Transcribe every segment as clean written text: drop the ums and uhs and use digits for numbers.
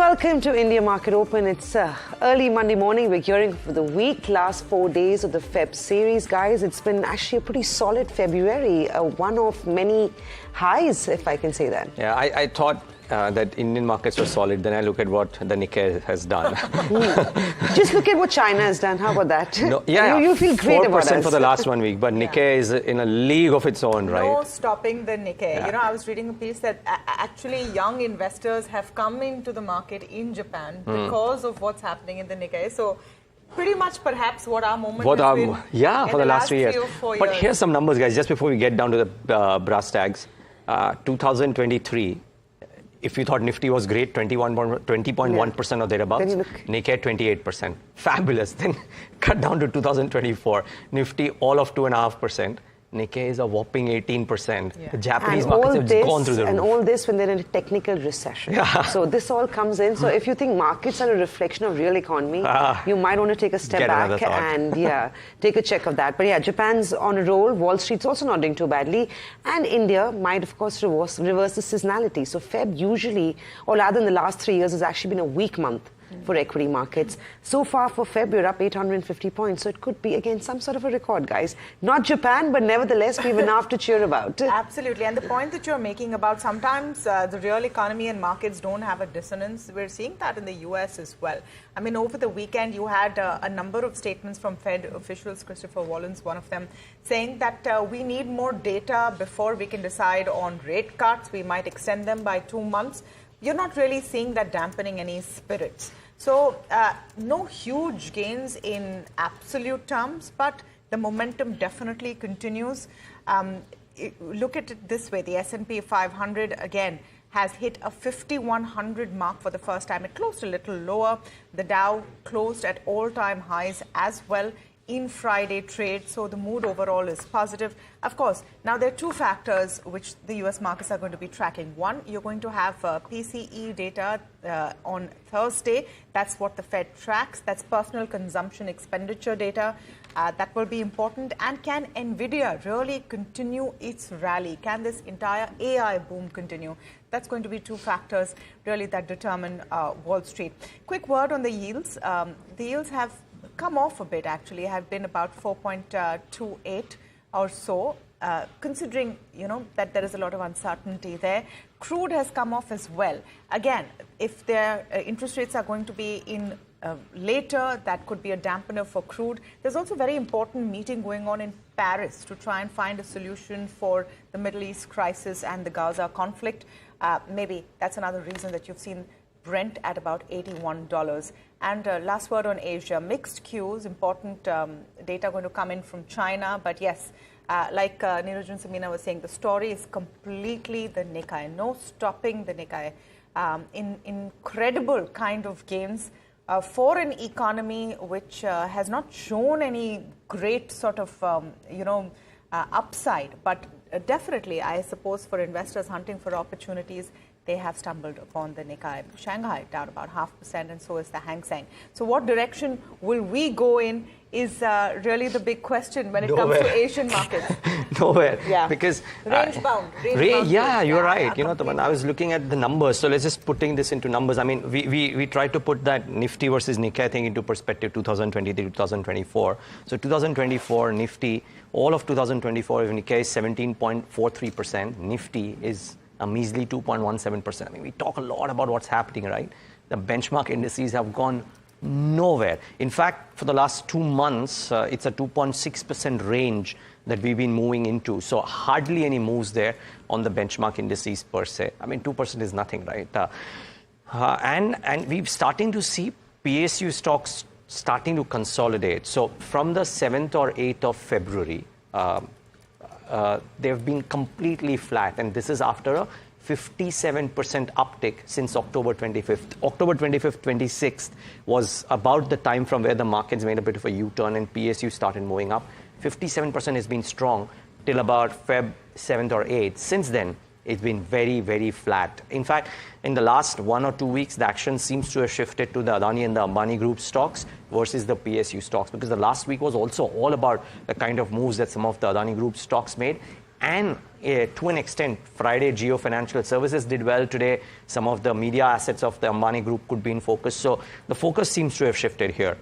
welcome to India Market Open. It's early Monday morning. We're gearing for the week, last 4 days of the Feb series, guys. It's been actually a pretty solid February, one of many highs, if I can say that. Yeah, I thought that Indian markets were solid. Then I look at what the Nikkei has done. Just look at what China has done. How about that? No, yeah, you feel great about us. 4% for the last 1 week, but Nikkei is in a league of its own, right? No stopping the Nikkei. Yeah. You know, I was reading a piece that actually young investors have come into the market in Japan because of what's happening in the Nikkei. So pretty much perhaps what our moment has been for the last 3 years. 3 or 4 But years. here's some numbers, guys, just before we get down to the brass tags. 2023, if you thought Nifty was great, 20.1% or thereabouts, Nikkei 28%. Fabulous. Then cut down to 2024, Nifty all of 2.5%. Nikkei is a whopping 18%. Yeah. The Japanese markets have gone through the roof. And all this when they're in a technical recession. Yeah. So this all comes in. So if you think markets are a reflection of real economy, you might want to take a step back and take a check of that. But yeah, Japan's on a roll. Wall Street's also not doing too badly. And India might, of course, reverse the seasonality. So Feb usually, or rather in the last 3 years, has actually been a weak month for equity markets. So far for Feb, we're up 850 points. So it could be, again, some sort of a record, guys. Not Japan, but nevertheless, we have enough to cheer about. Absolutely. And the point that you're making about sometimes the real economy and markets don't have a dissonance, we're seeing that in the US as well. I mean, over the weekend, you had a number of statements from Fed officials, Christopher Wallen's one of them, saying that we need more data before we can decide on rate cuts. We might extend them by 2 months. You're not really seeing that dampening any spirits. So no huge gains in absolute terms, but the momentum definitely continues. Look at it this way. The S&P 500, again, has hit a 5,100 mark for the first time. It closed a little lower. The Dow closed at all-time highs as well in Friday trade, so the mood overall is positive. Of course, now there are two factors which the US markets are going to be tracking. One, you're going to have PCE data on Thursday. That's what the Fed tracks. That's personal consumption expenditure data. That will be important. And can NVIDIA really continue its rally? Can this entire AI boom continue? That's going to be two factors really that determine Wall Street. Quick word on the yields. The yields have come off a bit, actually, have been about 4.28 or so, considering, you know, that there is a lot of uncertainty there. Crude has come off as well. Again, if their interest rates are going to be in later, that could be a dampener for crude. There's also a very important meeting going on in Paris to try and find a solution for the Middle East crisis and the Gaza conflict. Maybe that's another reason that you've seen Brent at about $81. And last word on Asia, mixed cues, important data going to come in from China. But yes, like Niraj and Samina was saying, the story is completely the Nikkei. No stopping the Nikkei. Incredible kind of gains for an economy which has not shown any great sort of, upside. But definitely, I suppose, for investors hunting for opportunities, they have stumbled upon the Nikkei. Shanghai down about 0.5%, and so is the Hang Seng. So what direction will we go in is really the big question when it comes to Asian markets. Nowhere. Yeah. Because range bound. Yeah, you're right. You know, Tamanna, I was looking at the numbers. So let's just putting this into numbers. I mean, we tried to put that Nifty versus Nikkei thing into perspective, 2023, 2024. So 2024, Nifty, all of 2024, if Nikkei is 17.43%, Nifty is a measly 2.17%. I mean, we talk a lot about what's happening, right? The benchmark indices have gone nowhere. In fact, for the last 2 months, it's a 2.6% range that we've been moving into. So hardly any moves there on the benchmark indices per se. I mean, 2% is nothing, right? And we're starting to see PSU stocks starting to consolidate. So from the 7th or 8th of February, they've been completely flat, and this is after a 57% uptick since October 25th. October 25th, 26th was about the time from where the markets made a bit of a U-turn and PSU started moving up. 57% has been strong till about Feb 7th or 8th. Since then, it's been very, very flat. In fact, in the last 1 or 2 weeks, the action seems to have shifted to the Adani and the Adani Group stocks versus the PSU stocks, because the last week was also all about the kind of moves that some of the Adani Group stocks made. And to an extent, Friday, Jio Financial Services did well today. Some of the media assets of the Ambani Group could be in focus. So the focus seems to have shifted here.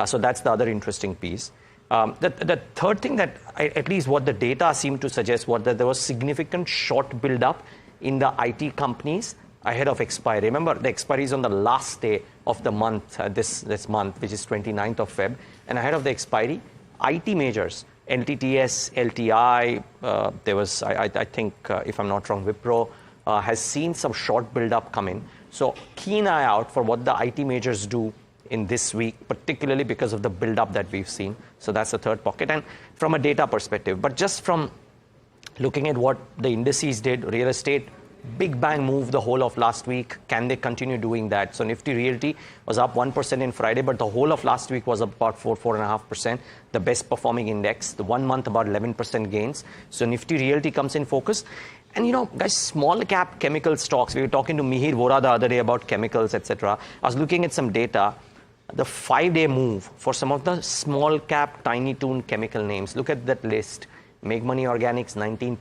So that's the other interesting piece. The third thing that, at least what the data seemed to suggest, was that there was significant short build-up in the IT companies ahead of expiry. Remember, the expiry is on the last day of the month, this month, which is 29th of Feb. And ahead of the expiry, IT majors, LTTS, LTI, there was, I think, if I'm not wrong, Wipro, has seen some short build-up come in. So keen eye out for what the IT majors do in this week, particularly because of the build-up that we've seen. So that's the third pocket. And from a data perspective, but just from looking at what the indices did, real estate, big bang move the whole of last week. Can they continue doing that? So Nifty Realty was up 1% in Friday, but the whole of last week was up about 4.5%. The best performing index. The 1 month about 11% gains. So Nifty Realty comes in focus. And guys, small cap chemical stocks. We were talking to Mihir Vora the other day about chemicals, etc. I was looking at some data. The 5-day move for some of the small cap, tiny tune chemical names. Look at that list. Make Money Organics 19%,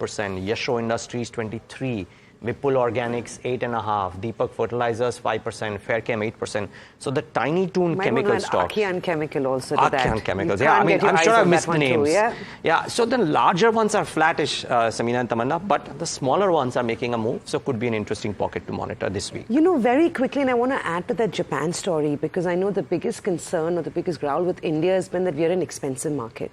Yasho Industries 23%. Vipul Organics 8.5%, Deepak Fertilizers 5%, Fairchem 8%. So the tiny tune chemical stocks. Archean Chemical also to that. Archean Chemicals, yeah. I mean, I'm sure I've missed the names. Too, yeah. So the larger ones are flattish, Samina and Tamanna, but the smaller ones are making a move. So could be an interesting pocket to monitor this week. Very quickly, and I want to add to that Japan story, because I know the biggest concern or the biggest growl with India has been that we are an expensive market.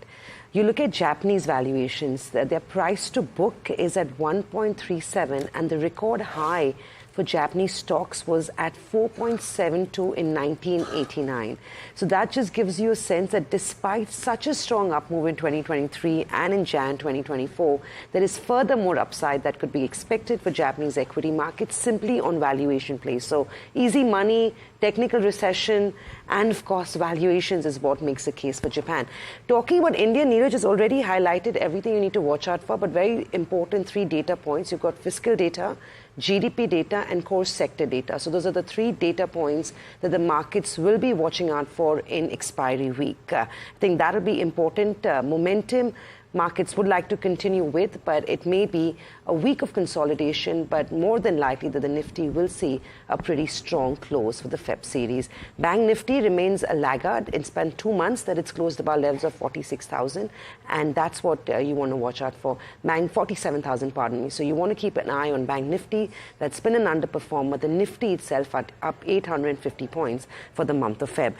You look at Japanese valuations, their price to book is at 1.37, and the record high for Japanese stocks was at 4.72 in 1989. So that just gives you a sense that despite such a strong up move in 2023 and in Jan 2024, there is further more upside that could be expected for Japanese equity markets simply on valuation plays. So easy money, technical recession, and of course valuations is what makes the case for Japan. Talking about India, Niraj has already highlighted everything you need to watch out for, but very important 3 data points. You've got fiscal data, GDP data, and core sector data. So those are the 3 data points that the markets will be watching out for in expiry week. I think that'll be important. Momentum markets would like to continue with, but it may be a week of consolidation, but more than likely that the Nifty will see a pretty strong close for the Feb series. Bank Nifty remains a laggard. It's been 2 months that it's closed above levels of 46,000, and that's what you want to watch out for. Bank 47,000, pardon me. So you want to keep an eye on Bank Nifty. That's been an underperformer. The Nifty itself at up 850 points for the month of Feb.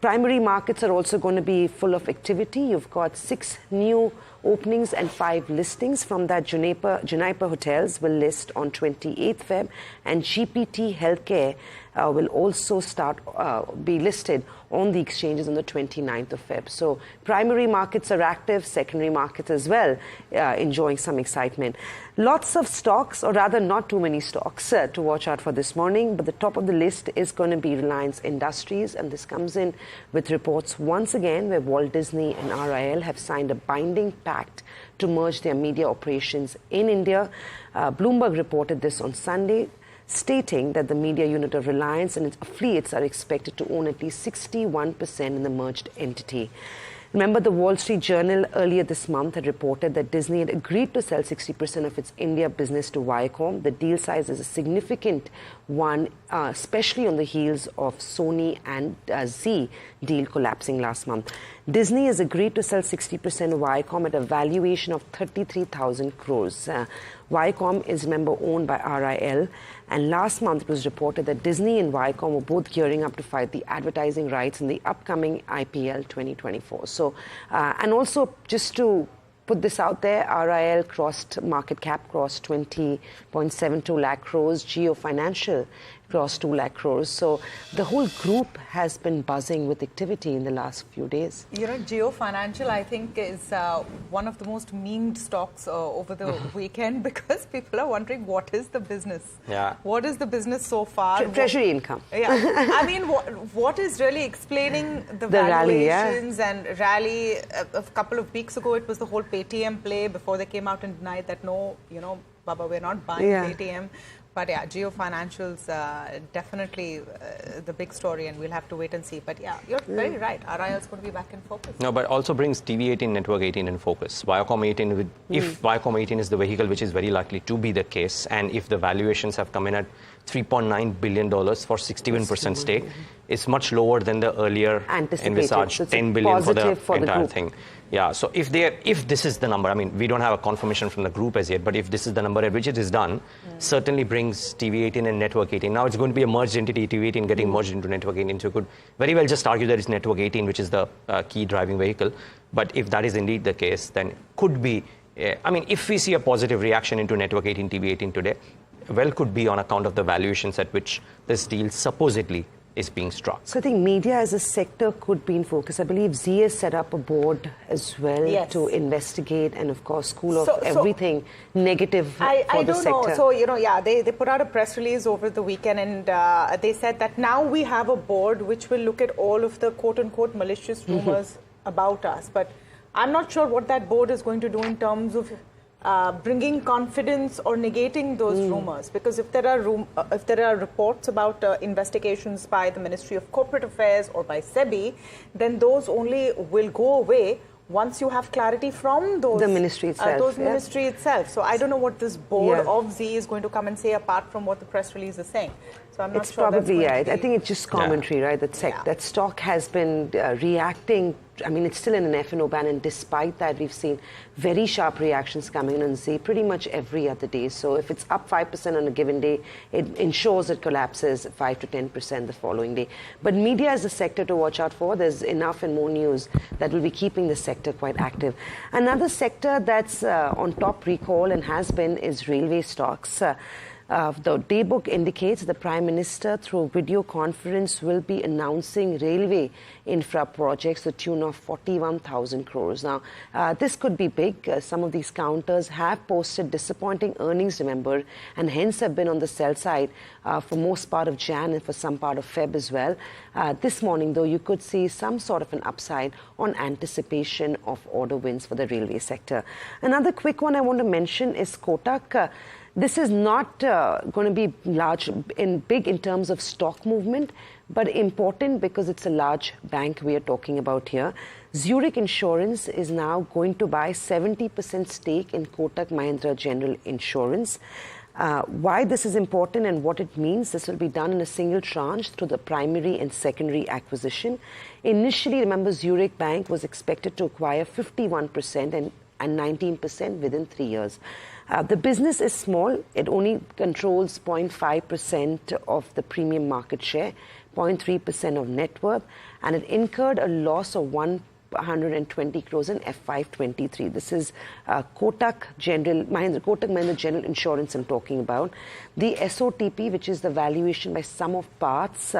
Primary markets are also going to be full of activity. You've got 6 new openings and 5 listings from that. Juniper Hotels will list on 28th Feb, and GPT Healthcare will also be listed on the exchanges on the 29th of Feb. So primary markets are active, secondary markets as well, enjoying some excitement. Lots of stocks, or rather not too many stocks to watch out for this morning, but the top of the list is going to be Reliance Industries, and this comes in with reports once again where Walt Disney and RIL have signed a binding pact to merge their media operations in India. Bloomberg reported this on Sunday, stating that the media unit of Reliance and its affiliates are expected to own at least 61% in the merged entity. Remember, the Wall Street Journal earlier this month had reported that Disney had agreed to sell 60% of its India business to Viacom. The deal size is a significant one, especially on the heels of Sony and Zee deal collapsing last month. Disney has agreed to sell 60% of Viacom at a valuation of 33,000 crores. Viacom is, remember, owned by RIL. And last month it was reported that Disney and Viacom were both gearing up to fight the advertising rights in the upcoming IPL 2024. So, and also just to put this out there, RIL market cap crossed 20.72 lakh crores. Jio Financial crossed 2 lakh crores. So the whole group has been buzzing with activity in the last few days. Jio Financial, I think, is one of the most memed stocks over the weekend, because people are wondering, what is the business? Yeah. What is the business so far? Treasury income. Yeah. I mean, what is really explaining the valuations and rally? A couple of weeks ago, it was the whole Paytm play before they came out and denied that, no, Baba, we're not buying Paytm. But yeah, Jio Financial's definitely the big story, and we'll have to wait and see. But yeah, you're very right. RIL is going to be back in focus. No, but also brings TV18, Network 18 in focus. Viacom 18, if Viacom 18 is the vehicle, which is very likely to be the case, and if the valuations have come in at $3.9 billion for 61% stake, it's much lower than the earlier envisaged $10 billion for the entire thing. Yeah, so if this is the number, I mean, we don't have a confirmation from the group as yet, but if this is the number at which it is done, certainly brings TV18 and Network 18. Now it's going to be a merged entity, TV18 getting merged into Network 18, so you could very well just argue that it's Network 18, which is the key driving vehicle. But if that is indeed the case, then could be, I mean, if we see a positive reaction into Network 18, TV18 today, well could be on account of the valuations at which this deal supposedly is being struck. So I think media as a sector could be in focus. I believe Zee has set up a board as well to investigate and, of course, school off everything negative for the sector. Know. So, you know, they put out a press release over the weekend, and they said that now we have a board which will look at all of the quote-unquote malicious rumors about us. But I'm not sure what that board is going to do in terms of bringing confidence or negating those rumors, because if there are reports about investigations by the Ministry of Corporate Affairs or by SEBI, then those only will go away once you have clarity from the ministry itself. Ministry itself. So I don't know what this board of Zee is going to come and say apart from what the press release is saying. So I'm not sure. It's probably, I think it's just commentary, right? That stock has been reacting. I mean, it's still in an F&O ban, and despite that, we've seen very sharp reactions coming in on Zee pretty much every other day. So if it's up 5% on a given day, it ensures it collapses 5 to 10% the following day. But media is a sector to watch out for. There's enough and more news that will be keeping the sector quite active. Another sector that's on top recall and has been is railway stocks. The daybook indicates the Prime Minister, through video conference, will be announcing railway infra projects to the tune of 41,000 crores. Now, this could be big. Some of these counters have posted disappointing earnings, remember, and hence have been on the sell side for most part of Jan and for some part of Feb as well. This morning, though, you could see some sort of an upside on anticipation of order wins for the railway sector. Another quick one I want to mention is Kotak. This is not going to be big in terms of stock movement, but important because it's a large bank we are talking about here. Zurich Insurance is now going to buy 70% stake in Kotak Mahindra General Insurance. Why this is important and what it means, this will be done in a single tranche through the primary and secondary acquisition. Initially, remember, Zurich Bank was expected to acquire 51% and 19% within 3 years. The business is small. It only controls 0.5% of the premium market share, 0.3% of net worth, and it incurred a loss of 120 crores in FY23. This is Kotak Mahindra General Insurance I'm talking about. The SOTP, which is the valuation by sum of parts,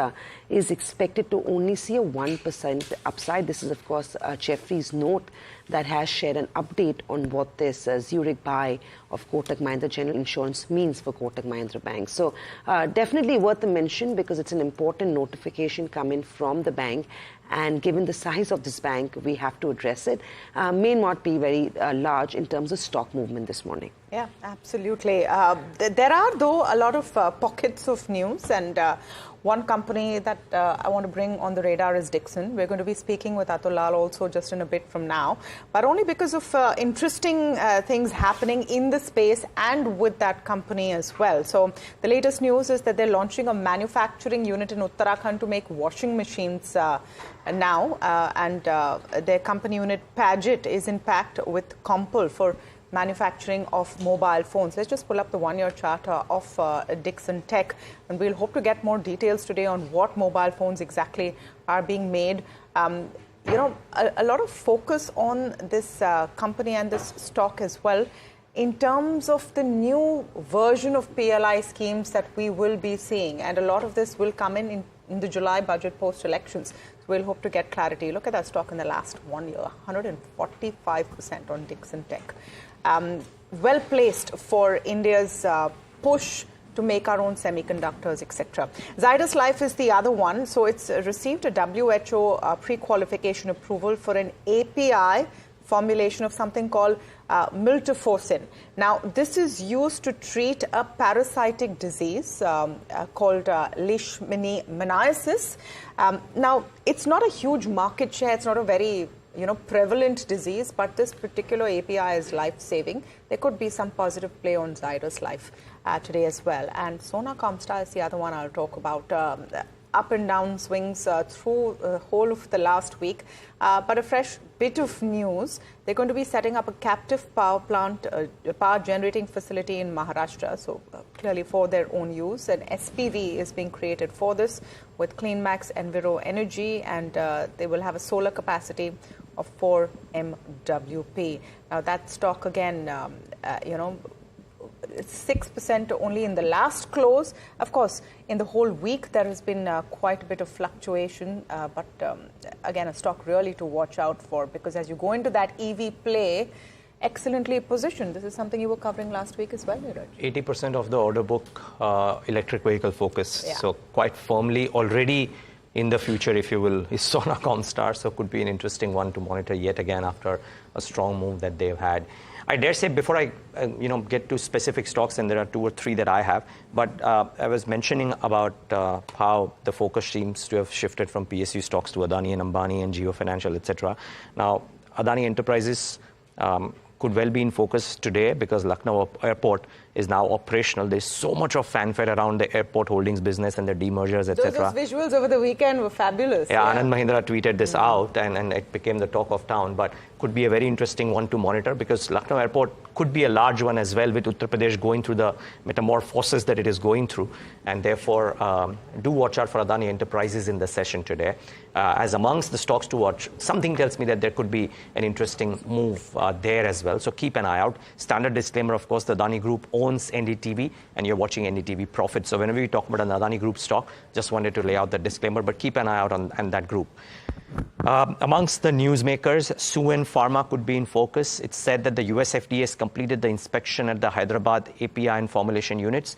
is expected to only see a 1% upside. This is, of course, Jeffrey's note that has shared an update on what this Zurich buy of Kotak Mahindra General Insurance means for Kotak Mahindra Bank. So definitely worth a mention because it's an important notification coming from the bank. And given the size of this bank, we have to address it. May not be very large in terms of stock movement this morning. Yeah, absolutely. There are, though, a lot of pockets of news, and one company that I want to bring on the radar is Dixon. We're going to be speaking with Atul Lal also just in a bit from now, but only because of interesting things happening in the space and with that company as well. So the latest news is that they're launching a manufacturing unit in Uttarakhand to make washing machines now, and their company unit Paget is in pact with Compal for manufacturing of mobile phones. Let's just pull up the one-year chart of Dixon Tech, and we'll hope to get more details today on what mobile phones exactly are being made. You know, a lot of focus on this company and this stock as well in terms of the new version of PLI schemes that we will be seeing, and a lot of this will come in the July budget post-elections. So we'll hope to get clarity. Look at that stock in the last 1 year, 145% on Dixon Tech. Well placed for India's push to make our own semiconductors, etc. Zydus Life is the other one. So it's received a WHO pre-qualification approval for an API formulation of something called miltefosine. Now, this is used to treat a parasitic disease called leishmaniasis. Now, it's not a huge market share. It's not a very prevalent disease, but this particular API is life-saving. There could be some positive play on Zydus Life today as well. And Sona Comstar is the other one I'll talk about. Up and down swings through the whole of the last week. But a fresh bit of news. They're going to be setting up a captive power plant, a power generating facility in Maharashtra. So clearly for their own use. An SPV is being created for this with CleanMax Enviro Energy, and they will have a solar capacity of 4 MWP. Now that stock again, 6% only in the last close. Of course, in the whole week, there has been quite a bit of fluctuation. But again, a stock really to watch out for, because as you go into that EV play, excellently positioned. This is something you were covering last week as well, Niraj. 80% of the order book, electric vehicle focus. Yeah. So quite firmly already in the future, if you will, is Sona Comstar. So could be an interesting one to monitor yet again after a strong move that they've had. I dare say, before I get to specific stocks, and there are 2 or 3 that I have, but I was mentioning about how the focus seems to have shifted from PSU stocks to Adani and Ambani and Jio Financial, etc. Now, Adani Enterprises could well be in focus today because Lucknow Airport is now operational. There's so much of fanfare around the airport holdings business and the demergers, etc. Those visuals over the weekend were fabulous. Yeah, Anand Mahindra tweeted this out, and it became the talk of town. But could be a very interesting one to monitor, because Lucknow Airport could be a large one as well, with Uttar Pradesh going through the metamorphosis that it is going through. And therefore, do watch out for Adani Enterprises in the session today. As amongst the stocks to watch, something tells me that there could be an interesting move there as well. So keep an eye out. Standard disclaimer, of course, the Adani Group owns NDTV, and you're watching NDTV Profit. So whenever we talk about an Adani Group stock, just wanted to lay out the disclaimer, but keep an eye out on that group. Amongst the newsmakers, Suven Pharma could be in focus. It's said that the US FDA has completed the inspection at the Hyderabad API and formulation units.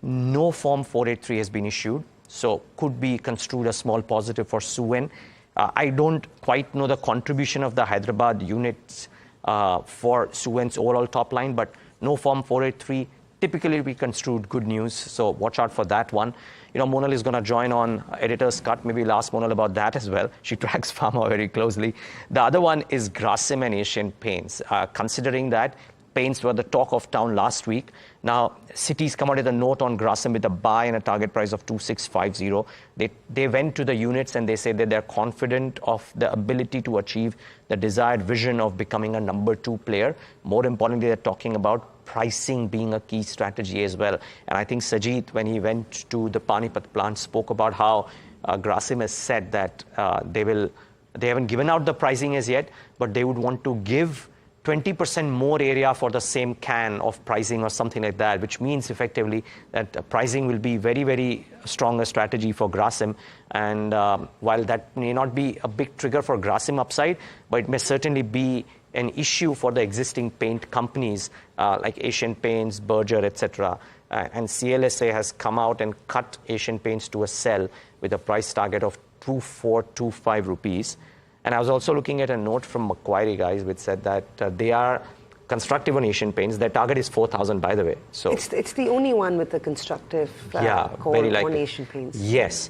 No Form 483 has been issued, so could be construed a small positive for Suven. I don't quite know the contribution of the Hyderabad units for Suven's overall top line, but no Form 483 typically be construed good news, so watch out for that one. Monal is going to join on Editor's Cut. Maybe we'll ask Monal about that as well. She tracks pharma very closely. The other one is Grasim and Asian Paints. Considering that paints were the talk of town last week, now Citi's come out with a note on Grasim with a buy and a target price of 2650. They went to the units and they said that they're confident of the ability to achieve the desired vision of becoming a number 2 player. More importantly, they're talking about pricing being a key strategy as well. And I think Sajid, when he went to the Panipat plant, spoke about how Grasim has said that they haven't given out the pricing as yet, but they would want to give 20% more area for the same can of pricing or something like that, which means effectively that pricing will be very, very strong a strategy for Grasim. And while that may not be a big trigger for Grasim upside, but it may certainly be an issue for the existing paint companies like Asian Paints, Berger, etc. And CLSA has come out and cut Asian Paints to a sell with a price target of 2425 rupees. And I was also looking at a note from Macquarie, guys, which said that they are constructive on Asian Paints. Their target is 4,000, by the way. So it's the only one with the constructive call on Asian Paints. Yes.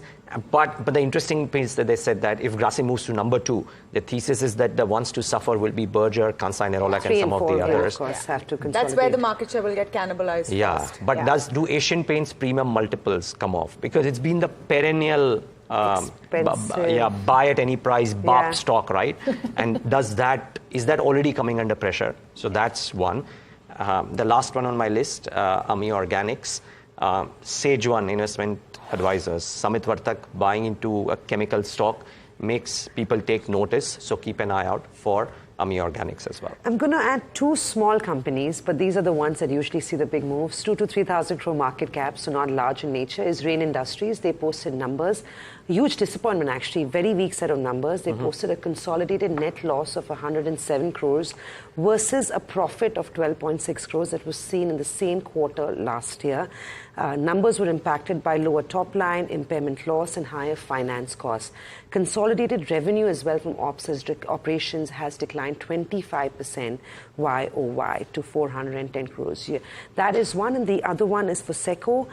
But the interesting piece that they said that if Grasim moves to number 2, the thesis is that the ones to suffer will be Berger, Kansai Nerolac, and some of the others. Of course, have to consolidate. That's where the market share will get cannibalized. Yeah, first. but do Asian Paints premium multiples come off? Because it's been the perennial buy at any price, BAP stock, right? And is that already coming under pressure? So that's one. The last one on my list, Ami Organics, Sage One Investment Advisors, Samit Vartak buying into a chemical stock makes people take notice. So keep an eye out for Ami Organics as well. I'm going to add 2 small companies, but these are the ones that usually see the big moves. 2 to 3,000 crore market cap, so not large in nature, is Rain Industries. They posted numbers. Huge disappointment, actually. Very weak set of numbers. They posted a consolidated net loss of 107 crores versus a profit of 12.6 crores that was seen in the same quarter last year. Numbers were impacted by lower top line, impairment loss, and higher finance costs. Consolidated revenue as well from operations has declined 25% YOY to 410 crores. That is one, and the other one is for Seco.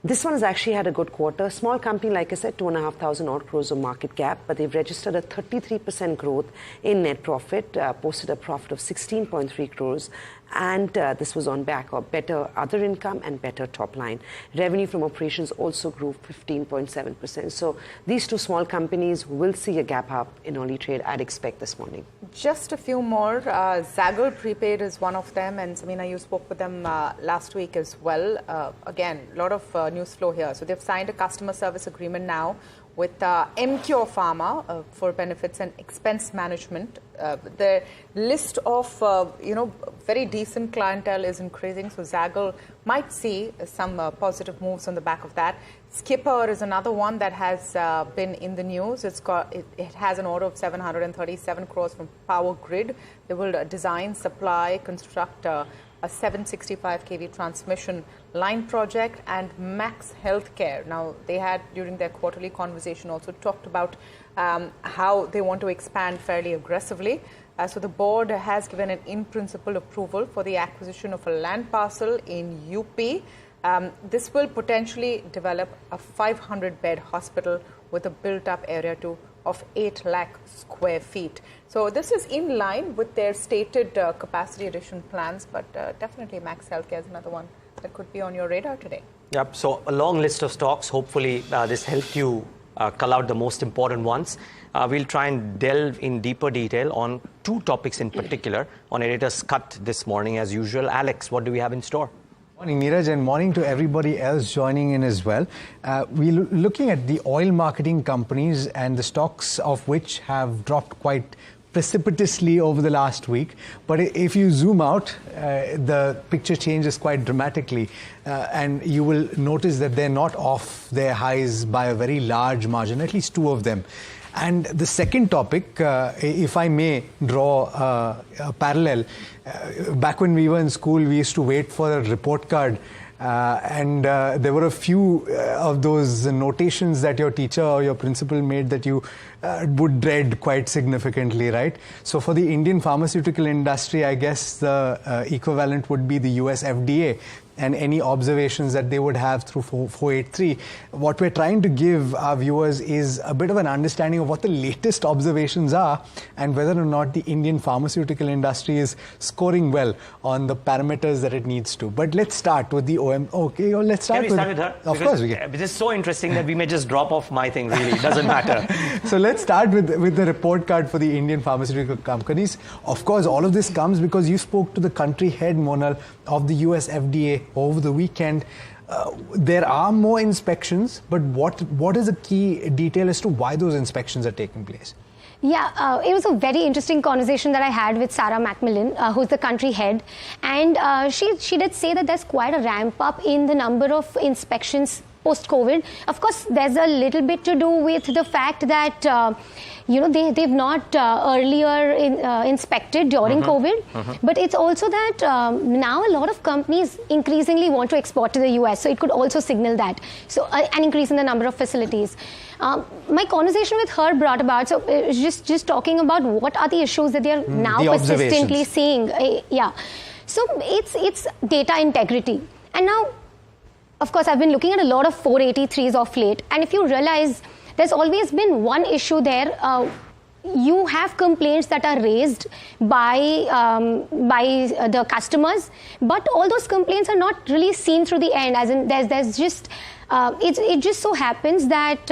This one has actually had a good quarter. Small company, like I said, 2,500 odd crores of market cap, but they've registered a 33% growth in net profit, posted a profit of 16.3 crores. And this was on back of better other income and better top line. Revenue from operations also grew 15.7%. So these two small companies will see a gap up in early trade, I'd expect, this morning. Just a few more. Zaggle prepaid is one of them, and Samina, you spoke with them last week as well. Again, a lot of news flow here. So they've signed a customer service agreement now with Cure Pharma for benefits and expense management. The list of very decent clientele is increasing, so Zaggle might see some positive moves on the back of that. Skipper is another one that has been in the news. It has an order of 737 crores from Power Grid. They will design, supply, construct a 765 kV transmission line project, and Max Healthcare. Now, they had, during their quarterly conversation, also talked about how they want to expand fairly aggressively. So the board has given an in-principle approval for the acquisition of a land parcel in UP. This will potentially develop a 500-bed hospital with a built-up area of 8 lakh square feet. So this is in line with their stated capacity addition plans, but definitely Max Healthcare is another one that could be on your radar today. Yep, so a long list of stocks. Hopefully this helped you cull out the most important ones. We'll try and delve in deeper detail on two topics in particular on Editor's Cut this morning as usual. Alex, what do we have in store? Morning, Niraj, and morning to everybody else joining in as well. We're looking at the oil marketing companies and the stocks of which have dropped quite precipitously over the last week. But if you zoom out, the picture changes quite dramatically. And you will notice that they're not off their highs by a very large margin, at least two of them. And the second topic, if I may draw a parallel, back when we were in school, we used to wait for a report card. And there were a few of those notations that your teacher or your principal made that you would dread quite significantly, right? So for the Indian pharmaceutical industry, I guess the equivalent would be the US FDA. And any observations that they would have through 483. What we're trying to give our viewers is a bit of an understanding of what the latest observations are and whether or not the Indian pharmaceutical industry is scoring well on the parameters that it needs to. But let's start with the OM. Okay, well, let's start with her? Of course we can. This is so interesting that we may just drop off my thing, really. It doesn't matter. So let's start with the report card for the Indian pharmaceutical companies. Of course, all of this comes because you spoke to the country head, Monal, of the US FDA over the weekend. There are more inspections, but what is the key detail as to why those inspections are taking place? Yeah, it was a very interesting conversation that I had with Sarah Macmillan, who's the country head. And she did say that there's quite a ramp up in the number of inspections post-COVID. Of course, there's a little bit to do with the fact that they've not earlier inspected during COVID. But it's also that now a lot of companies increasingly want to export to the US. So it could also signal that. So an increase in the number of facilities. My conversation with her brought about, so just talking about what are the issues that they're now persistently seeing. So it's data integrity. And now, of course, I've been looking at a lot of 483s of late. And if you realize, there's always been one issue there. You have complaints that are raised by the customers, but all those complaints are not really seen through the end. As in, there's just it just so happens that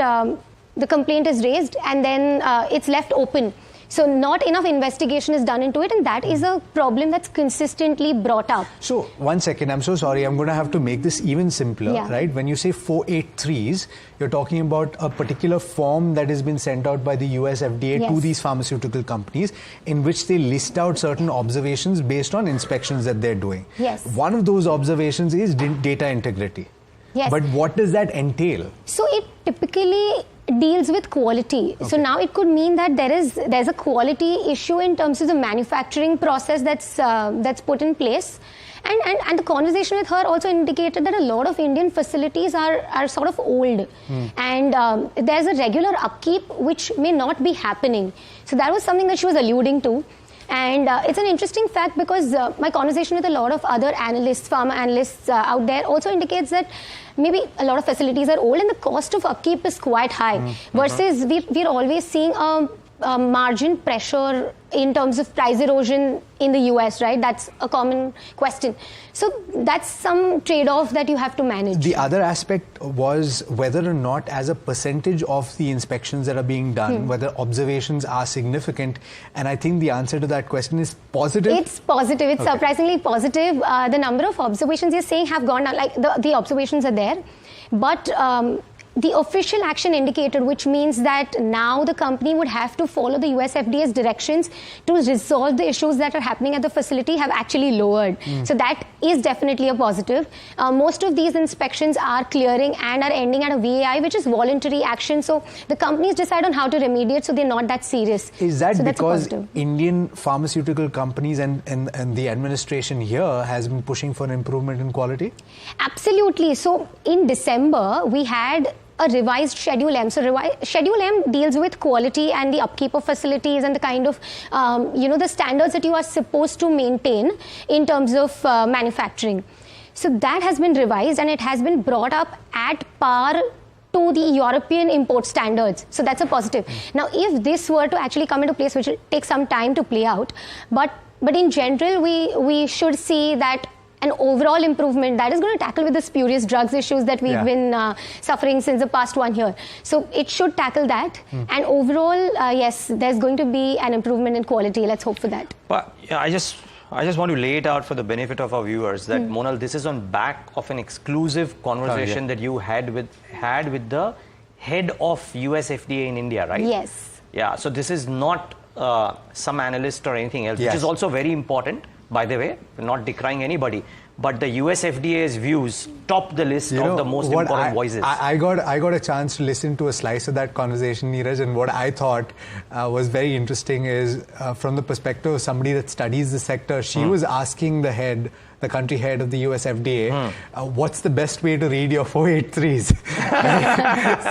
the complaint is raised and then it's left open. So not enough investigation is done into it, and that is a problem that's consistently brought up. So, one second, I'm so sorry, I'm going to have to make this even simpler, right? When you say 483s, you're talking about a particular form that has been sent out by the US FDA to these pharmaceutical companies, in which they list out certain observations based on inspections that they're doing. One of those observations is data integrity. But what does that entail? So it typically deals with quality. So now it could mean that there's a quality issue in terms of the manufacturing process that's put in place. And the conversation with her also indicated that a lot of Indian facilities are sort of old. And there's a regular upkeep which may not be happening. So that was something that she was alluding to. And it's an interesting fact because my conversation with a lot of other analysts, pharma analysts out there also indicates that maybe a lot of facilities are old and the cost of upkeep is quite high. Versus we're always seeing a margin pressure in terms of price erosion in the US, right? That's a common question. So that's some trade-off that you have to manage. The other aspect was whether or not as a percentage of the inspections that are being done, whether observations are significant. And I think the answer to that question is positive. It's positive. It's surprisingly positive. The number of observations you're saying have gone down. Like the observations are there. But the official action indicated, which means that now the company would have to follow the US FDA's directions to resolve the issues that are happening at the facility, have actually lowered. So that is definitely a positive. Most of these inspections are clearing and are ending at a VAI, which is voluntary action. So the companies decide on how to remediate, so they're not that serious. Is that because Indian pharmaceutical companies and the administration here has been pushing for an improvement in quality? Absolutely. So in December, we had a revised Schedule M. So Schedule M deals with quality and the upkeep of facilities and the kind of, the standards that you are supposed to maintain in terms of manufacturing. So that has been revised and it has been brought up at par to the European import standards. So that's a positive. Now, if this were to actually come into place, which will take some time to play out, but in general, we should see that an overall improvement that is going to tackle with the spurious drugs issues that we've been suffering since the past 1 year. So it should tackle that. And overall, yes, there's going to be an improvement in quality. Let's hope for that. But I just want to lay it out for the benefit of our viewers that, Monal, this is on back of an exclusive conversation that you had with the head of US FDA in India, right? Yes. Yeah, so this is not some analyst or anything else, which is also very important. By the way, we're not decrying anybody, but the US FDA's views top the list of the most important voices. I got a chance to listen to a slice of that conversation, Niraj, and what I thought was very interesting is from the perspective of somebody that studies the sector, she was asking the country head of the US FDA, what's the best way to read your 483s?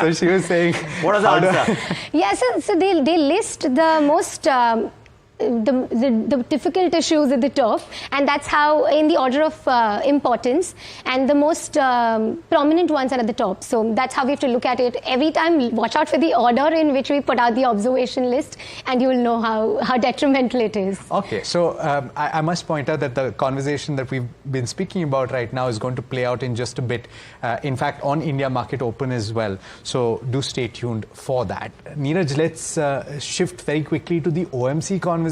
So she was saying... What was the answer? Yes, so they list the most... The difficult issues at the top, and that's how in the order of importance, and the most prominent ones are at the top. So that's how we have to look at it. Every time, watch out for the order in which we put out the observation list, and you will know how detrimental it is. Okay, so I must point out that the conversation that we've been speaking about right now is going to play out in just a bit. In fact, on India Market Open as well. So do stay tuned for that. Niraj, let's shift very quickly to the OMC conversation.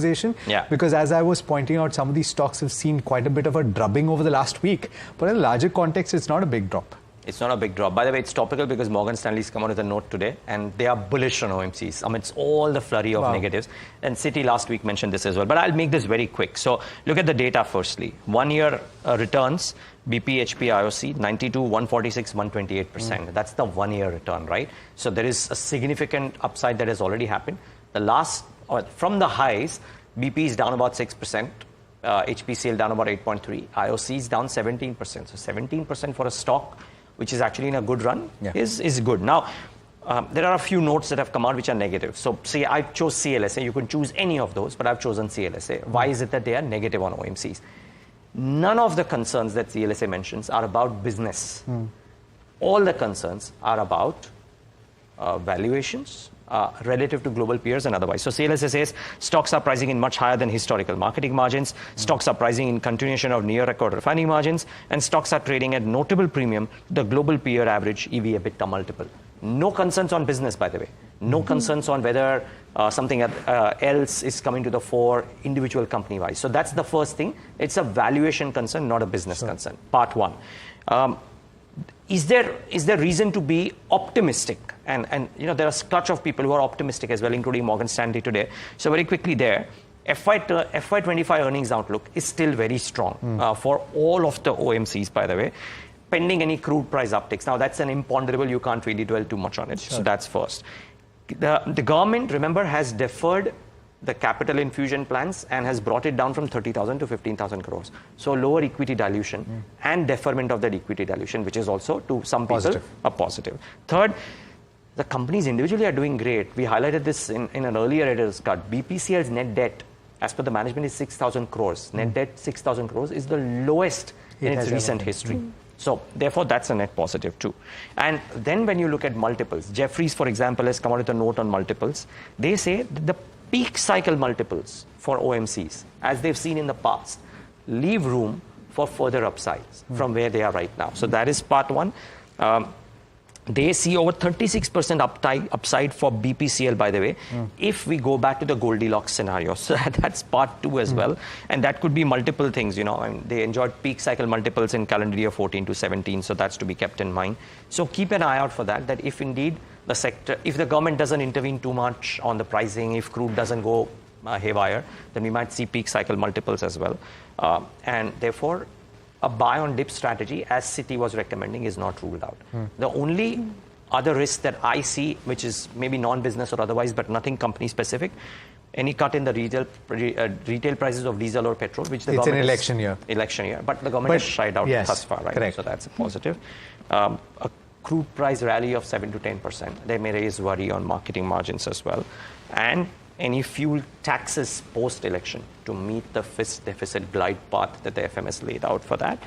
Because as I was pointing out, some of these stocks have seen quite a bit of a drubbing over the last week. But in a larger context, it's not a big drop. It's not a big drop. By the way, it's topical because Morgan Stanley's come out with a note today and they are bullish on OMCs. I mean, it's all the flurry of negatives. And Citi last week mentioned this as well. But I'll make this very quick. So look at the data firstly. 1 year returns, BP, HP, IOC, 92, 146, 128%. That's the 1 year return, right? So there is a significant upside that has already happened. From the highs, BP is down about 6%, HPCL down about 8.3%, IOC is down 17%. So 17% for a stock, which is actually in a good run, is good. Now, there are a few notes that have come out which are negative. So say I chose CLSA, you can choose any of those, but I've chosen CLSA. Why is it that they are negative on OMCs? None of the concerns that CLSA mentions are about business. All the concerns are about valuations, relative to global peers and otherwise. So CLSA says stocks are pricing in much higher than historical marketing margins, stocks are pricing in continuation of near record refining margins, and stocks are trading at notable premium to the global peer average EV/EBITDA multiple. No concerns on business, by the way. No concerns on whether something else is coming to the fore individual company-wise. So that's the first thing. It's a valuation concern, not a business concern. Part one. Is there reason to be optimistic? And there are a clutch of people who are optimistic as well, including Morgan Stanley today. So very quickly there, FY25 earnings outlook is still very strong for all of the OMCs, by the way, pending any crude price upticks. Now, that's an imponderable. You can't really dwell too much on it. So that's first. The government, remember, has deferred the capital infusion plans and has brought it down from 30,000 to 15,000 crores. So lower equity dilution and deferment of that equity dilution, which is also to some people a positive. Third, the companies individually are doing great. We highlighted this in an earlier editor's cut. BPCL's net debt, as per the management, is 6,000 crores. Net debt 6,000 crores is the lowest in its recent history. So therefore, that's a net positive too. And then when you look at multiples, Jefferies, for example, has come out with a note on multiples. They say that the peak cycle multiples for OMCs, as they've seen in the past, leave room for further upsides from where they are right now. So that is part one. They see over 36% upside for BPCL, by the way, if we go back to the Goldilocks scenario. So that's part two as well. And that could be multiple things, you know. I mean, they enjoyed peak cycle multiples in calendar year 14 to 17. So that's to be kept in mind. So keep an eye out for that, that if indeed the sector, if the government doesn't intervene too much on the pricing, if crude doesn't go haywire, then we might see peak cycle multiples as well. And therefore, a buy on dip strategy, as Citi was recommending, is not ruled out. The only other risk that I see, which is maybe non-business or otherwise, but nothing company specific, any cut in the retail prices of diesel or petrol, which the it's government an election year. Election year, but the government has shied out thus far, right? Correct. So that's a positive. A crude price rally of 7 to 10%. They may raise worry on marketing margins as well, and any fuel taxes post-election to meet the deficit glide path that the FMS laid out for that,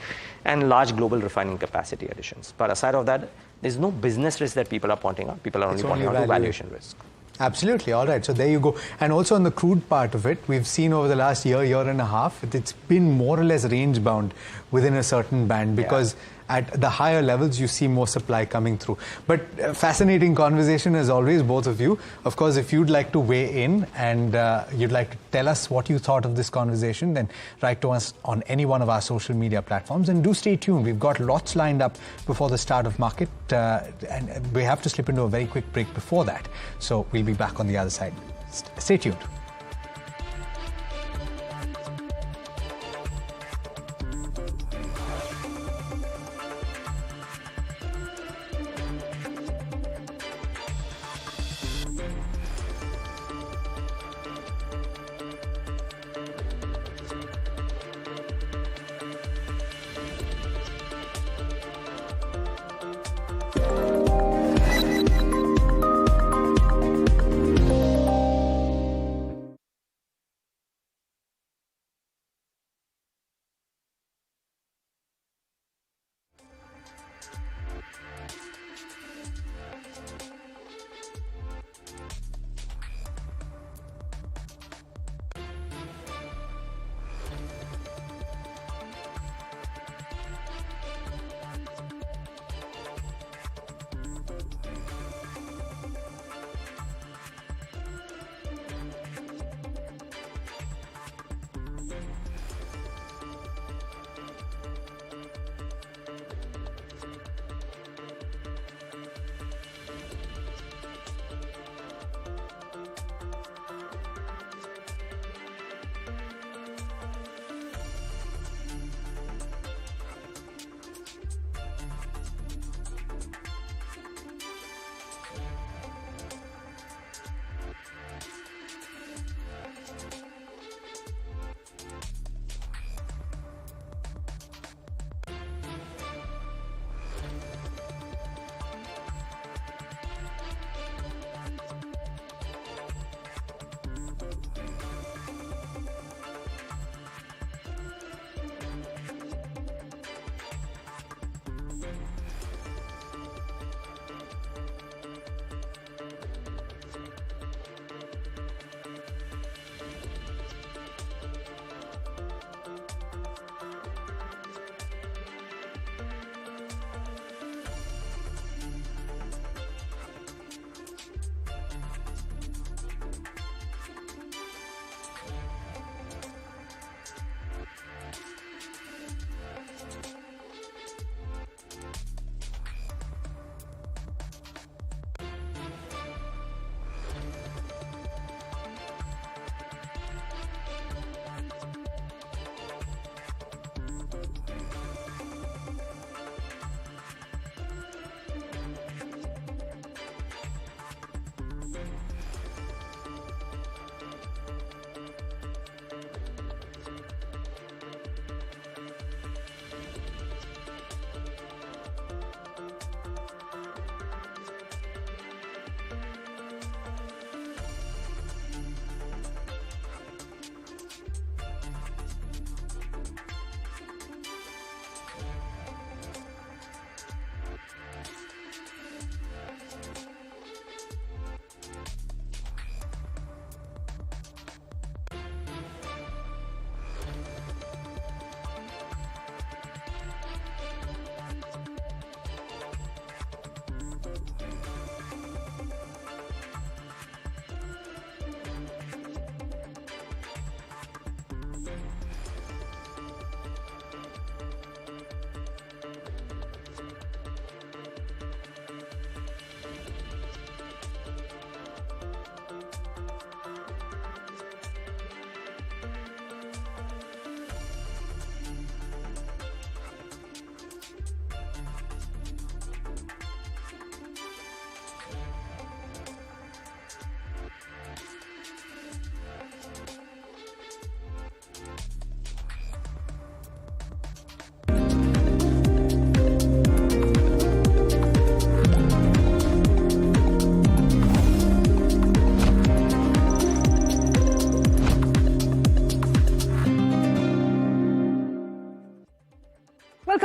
and large global refining capacity additions. But aside of that, there's no business risk that people are pointing out. People are only pointing out to valuation risk. Absolutely. All right. So there you go. And also on the crude part of it, we've seen over the last year and a half, it's been more or less range bound within a certain band, because at the higher levels, you see more supply coming through. But fascinating conversation as always, both of you. Of course, if you'd like to weigh in and you'd like to tell us what you thought of this conversation, then write to us on any one of our social media platforms. And do stay tuned. We've got lots lined up before the start of market. And we have to slip into a very quick break before that. So we'll be back on the other side. Stay tuned.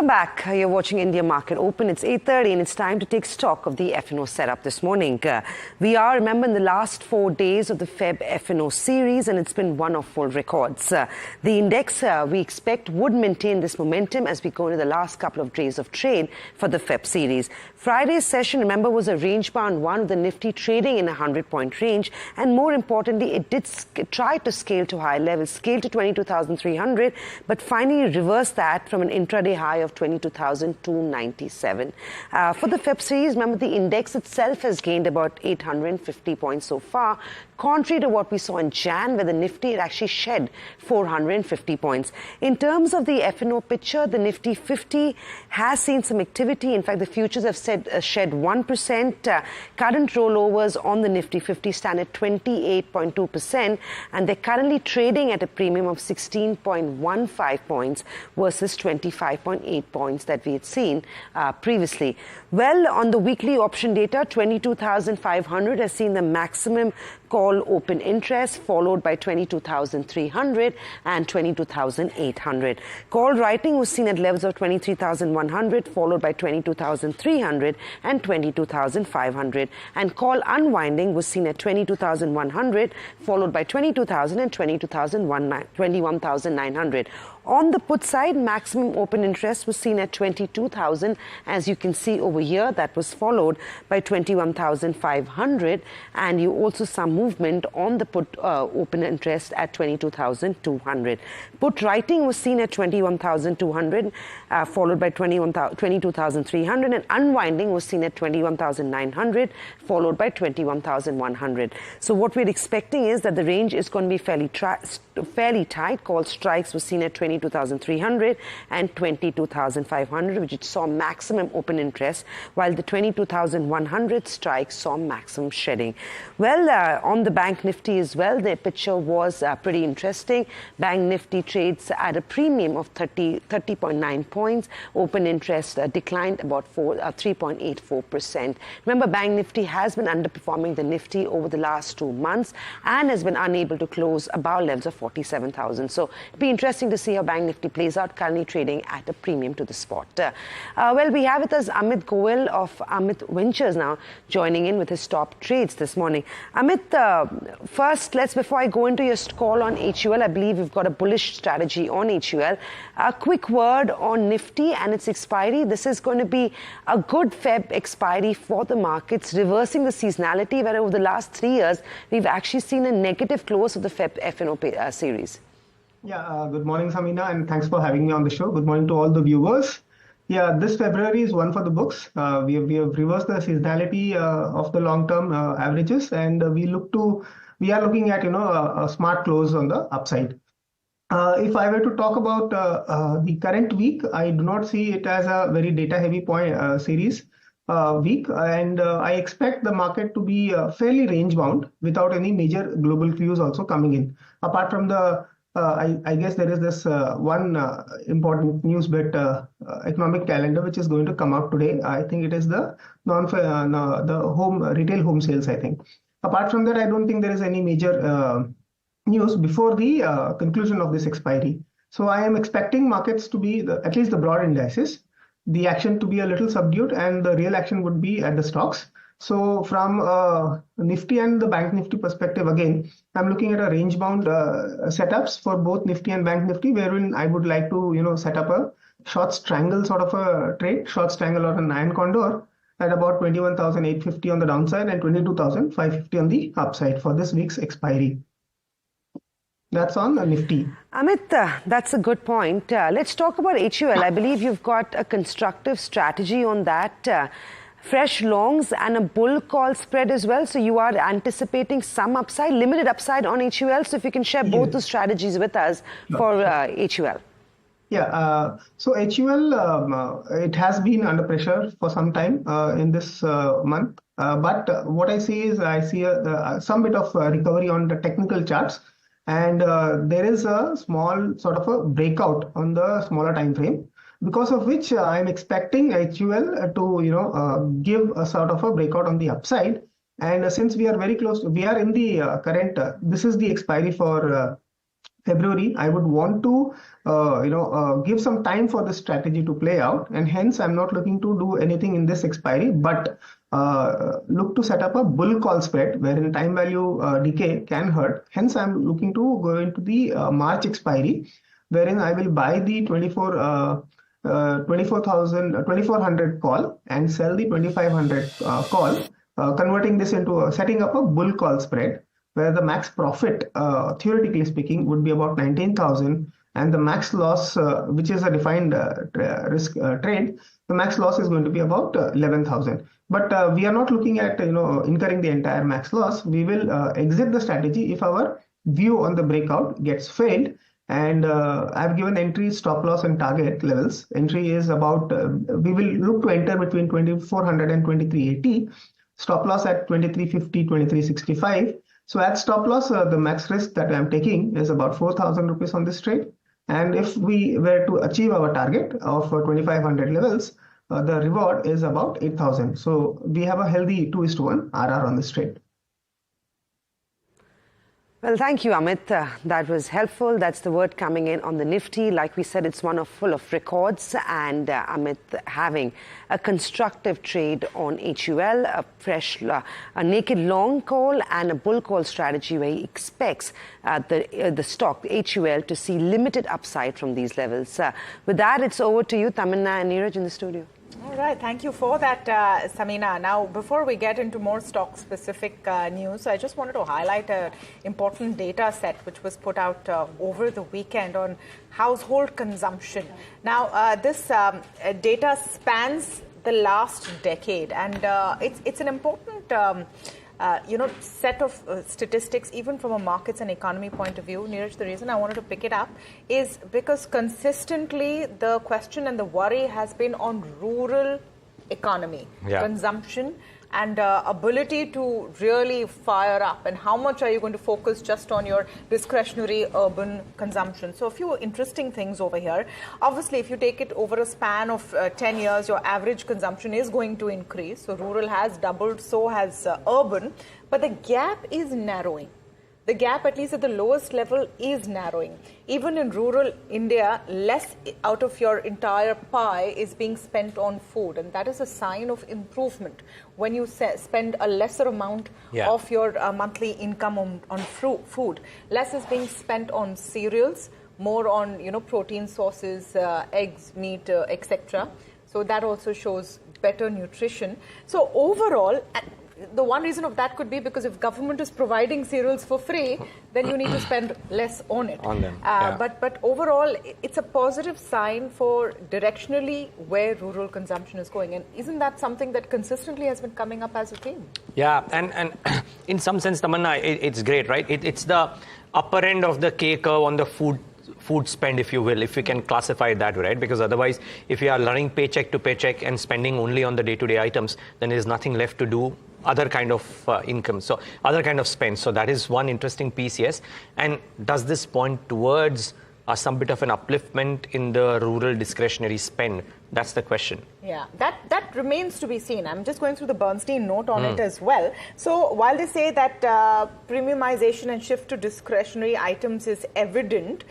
Welcome back. You're watching India Market Open. It's 8:30 and it's time to take stock of the F&O setup this morning. We are, remember, in the last 4 days of the Feb F&O series, and it's been one of full records. The index, we expect, would maintain this momentum as we go into the last couple of days of trade for the Feb series. Friday's session, remember, was a range-bound one with the Nifty trading in a 100-point range, and more importantly, it did try to scale to high levels, scale to 22,300, but finally reversed that from an intraday high of 22,297. For the Feb series, remember, the index itself has gained about 850 points so far, contrary to what we saw in Jan, where the Nifty had actually shed 450 points. In terms of the F&O picture, the Nifty 50 has seen some activity. In fact, the futures have shed 1%. Current rollovers on the Nifty 50 stand at 28.2%, and they're currently trading at a premium of 16.15 points versus 25.8 points that we had seen previously. Well, on the weekly option data, 22,500 has seen the maximum call open interest, followed by 22,300 and 22,800. Call writing was seen at levels of 23,100, followed by 22,300 and 22,500. And call unwinding was seen at 22,100, followed by 22,000 and 21,900. On the put side, maximum open interest was seen at 22,000. As you can see over here, that was followed by 21,500. And you also saw movement on the put open interest at 22,200. Put writing was seen at 21,200, followed by 22,300. And unwinding was seen at 21,900, followed by 21,100. So what we're expecting is that the range is going to be fairly tight. Call strikes was seen at 22,300 and 22,500, which saw maximum open interest, while the 22,100 strikes saw maximum shedding. Well, on the Bank Nifty as well, the picture was pretty interesting. Bank Nifty trades at a premium of 30.9 points. Open interest declined about 3.84%. Remember, Bank Nifty has been underperforming the Nifty over the last 2 months and has been unable to close above levels of 47,000. So it'll be interesting to see how Bank Nifty plays out, currently trading at a premium to the spot. Well, we have with us Amit Goel of Amit Ventures now joining in with his top trades this morning. Amit, first, before I go into your call on HUL, I believe you've got a bullish strategy on HUL. A quick word on Nifty and its expiry. This is going to be a good Feb expiry for the markets, reversing the seasonality where over the last 3 years, we've actually seen a negative close of the Feb F&O series. Yeah, good morning, Samina, and thanks for having me on the show. Good morning to all the viewers. Yeah, this February is one for the books. We have reversed the seasonality of the long-term averages, and we are looking at a smart close on the upside. If I were to talk about the current week, I do not see it as a very data-heavy series week, and I expect the market to be fairly range-bound without any major global cues also coming in. Apart from the I guess there is this one important news bit, economic calendar, which is going to come out today. I think it is the retail home sales, I think. Apart from that, I don't think there is any major news before the conclusion of this expiry. So I am expecting markets to be, at least the broad indices, the action to be a little subdued, and the real action would be at the stocks. So from Nifty and the Bank Nifty perspective, again, I'm looking at a range-bound setups for both Nifty and Bank Nifty, wherein I would like to, set up a short strangle sort of a trade, short strangle or an iron condor at about 21,850 on the downside and 22,550 on the upside for this week's expiry. That's on Nifty. Amit, that's a good point. Let's talk about HUL. I believe you've got a constructive strategy on that. Fresh longs and a bull call spread as well. So you are anticipating some upside, limited upside on HUL. So if you can share both the strategies with us for HUL. Yeah, so HUL, it has been under pressure for some time in this month. But what I see is some bit of recovery on the technical charts. And there is a small sort of a breakout on the smaller time frame, because of which I'm expecting HUL to give a sort of a breakout on the upside. And since we are very close, we are in the current, this is the expiry for February, I would want to, give some time for this strategy to play out, and hence I'm not looking to do anything in this expiry, but look to set up a bull call spread wherein time value decay can hurt. Hence, I'm looking to go into the March expiry, wherein I will buy the 2400 call and sell the 2500 call, converting this into setting up a bull call spread, where the max profit, theoretically speaking, would be about 19,000, and the max loss, which is a defined risk trade, the max loss is going to be about 11,000. But we are not looking at incurring the entire max loss. We will exit the strategy if our view on the breakout gets failed. And I've given entry, stop loss, and target levels. Entry is about we will look to enter between 2400 and 2380. Stop loss at 2350, 2365. So at stop loss, the max risk that I'm taking is about 4,000 rupees on this trade. And if we were to achieve our target of 2,500 levels, the reward is about 8,000. So we have a healthy 2:1 RR on this trade. Well, thank you, Amit. That was helpful. That's the word coming in on the Nifty. Like we said, it's full of records, and Amit having a constructive trade on HUL, a naked long call and a bull call strategy where he expects the stock, HUL, to see limited upside from these levels. With that, it's over to you, Tamanna and Niraj in the studio. All right, thank you for that, Samina. Now, before we get into more stock-specific news, I just wanted to highlight an important data set which was put out over the weekend on household consumption. Now, this data spans the last decade, and it's an important set of statistics, even from a markets and economy point of view. Niraj, the reason I wanted to pick it up is because consistently the question and the worry has been on rural economy, consumption, and ability to really fire up, and how much are you going to focus just on your discretionary urban consumption. So a few interesting things over here. Obviously, if you take it over a span of 10 years, your average consumption is going to increase. So rural has doubled, so has urban, but the gap is narrowing. The gap, at least at the lowest level, is narrowing. Even in rural India, less out of your entire pie is being spent on food. And that is a sign of improvement when you spend a lesser amount of your monthly income on food. Less is being spent on cereals, more on protein sources, eggs, meat, etc. So that also shows better nutrition. So overall, the one reason of that could be because if government is providing cereals for free, then you need to spend less on it. On them. But overall, it's a positive sign for directionally where rural consumption is going. And isn't that something that consistently has been coming up as a theme? Yeah, and in some sense, Tamanna, it's great, right? It's the upper end of the K curve on the food spend, if you will, if we can classify it that way, right? Because otherwise, if you are running paycheck to paycheck and spending only on the day-to-day items, then there's nothing left to do other kind of income, so other kind of spend. So that is one interesting piece, yes. And does this point towards some bit of an upliftment in the rural discretionary spend? That's the question. Yeah, that remains to be seen. I'm just going through the Bernstein note on it as well. So while they say that premiumization and shift to discretionary items is evident,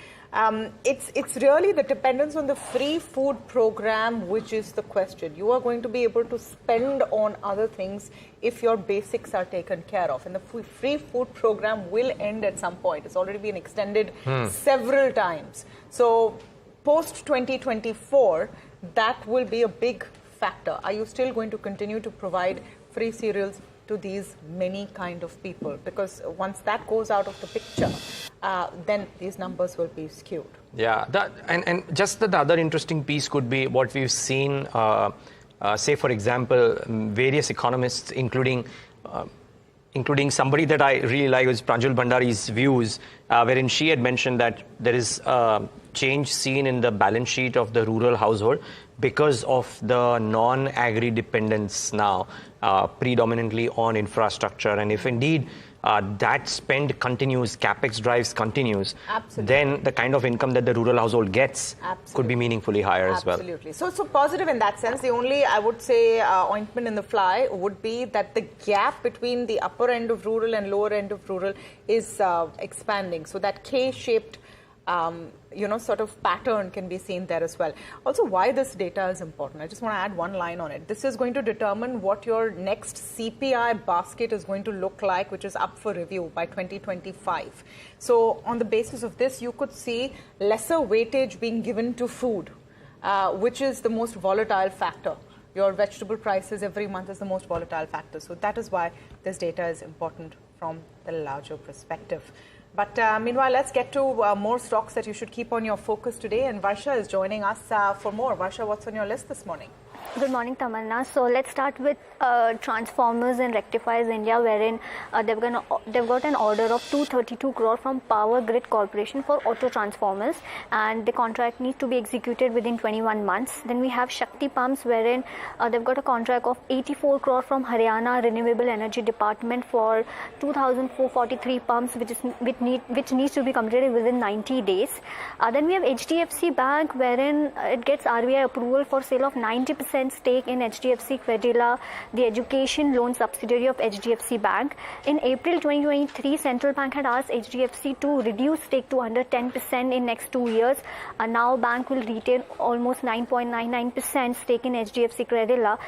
it's really the dependence on the free food program which is the question. You are going to be able to spend on other things if your basics are taken care of. And the free food program will end at some point. It's already been extended several times. So post 2024, that will be a big factor. Are you still going to continue to provide free cereals to these many kind of people? Because once that goes out of the picture, then these numbers will be skewed. Yeah, and just the other interesting piece could be what we've seen, say, for example, various economists, including somebody that I really like, was Pranjul Bhandari's views, wherein she had mentioned that there is change seen in the balance sheet of the rural household because of the non-agri dependence now, predominantly on infrastructure. And if indeed that spend continues, capex drives continues, then the kind of income that the rural household gets could be meaningfully higher as well. Absolutely. So positive in that sense. The only, I would say, ointment in the fly would be that the gap between the upper end of rural and lower end of rural is expanding. So that K-shaped sort of pattern can be seen there as well. Also, why this data is important, I just want to add one line on it. This is going to determine what your next CPI basket is going to look like, which is up for review by 2025. So on the basis of this, you could see lesser weightage being given to food, which is the most volatile factor. Your vegetable prices every month is the most volatile factor. So that is why this data is important from the larger perspective. But meanwhile, let's get to more stocks that you should keep on your focus today. And Varsha is joining us for more. Varsha, what's on your list this morning? Good morning, Tamanna. So let's start with Transformers and Rectifiers India, wherein they've got an order of 232 crore from Power Grid Corporation for auto transformers, and the contract needs to be executed within 21 months. Then we have Shakti Pumps, wherein they've got a contract of 84 crore from Haryana Renewable Energy Department for 2,443 pumps, which needs to be completed within 90 days. Then we have HDFC Bank, wherein it gets RBI approval for sale of 90% stake in HDFC Credila, the education loan subsidiary of HDFC Bank. In April 2023, Central Bank had asked HDFC to reduce stake to under 10% in next 2 years. Now bank will retain almost 9.99% stake in HDFC Credila.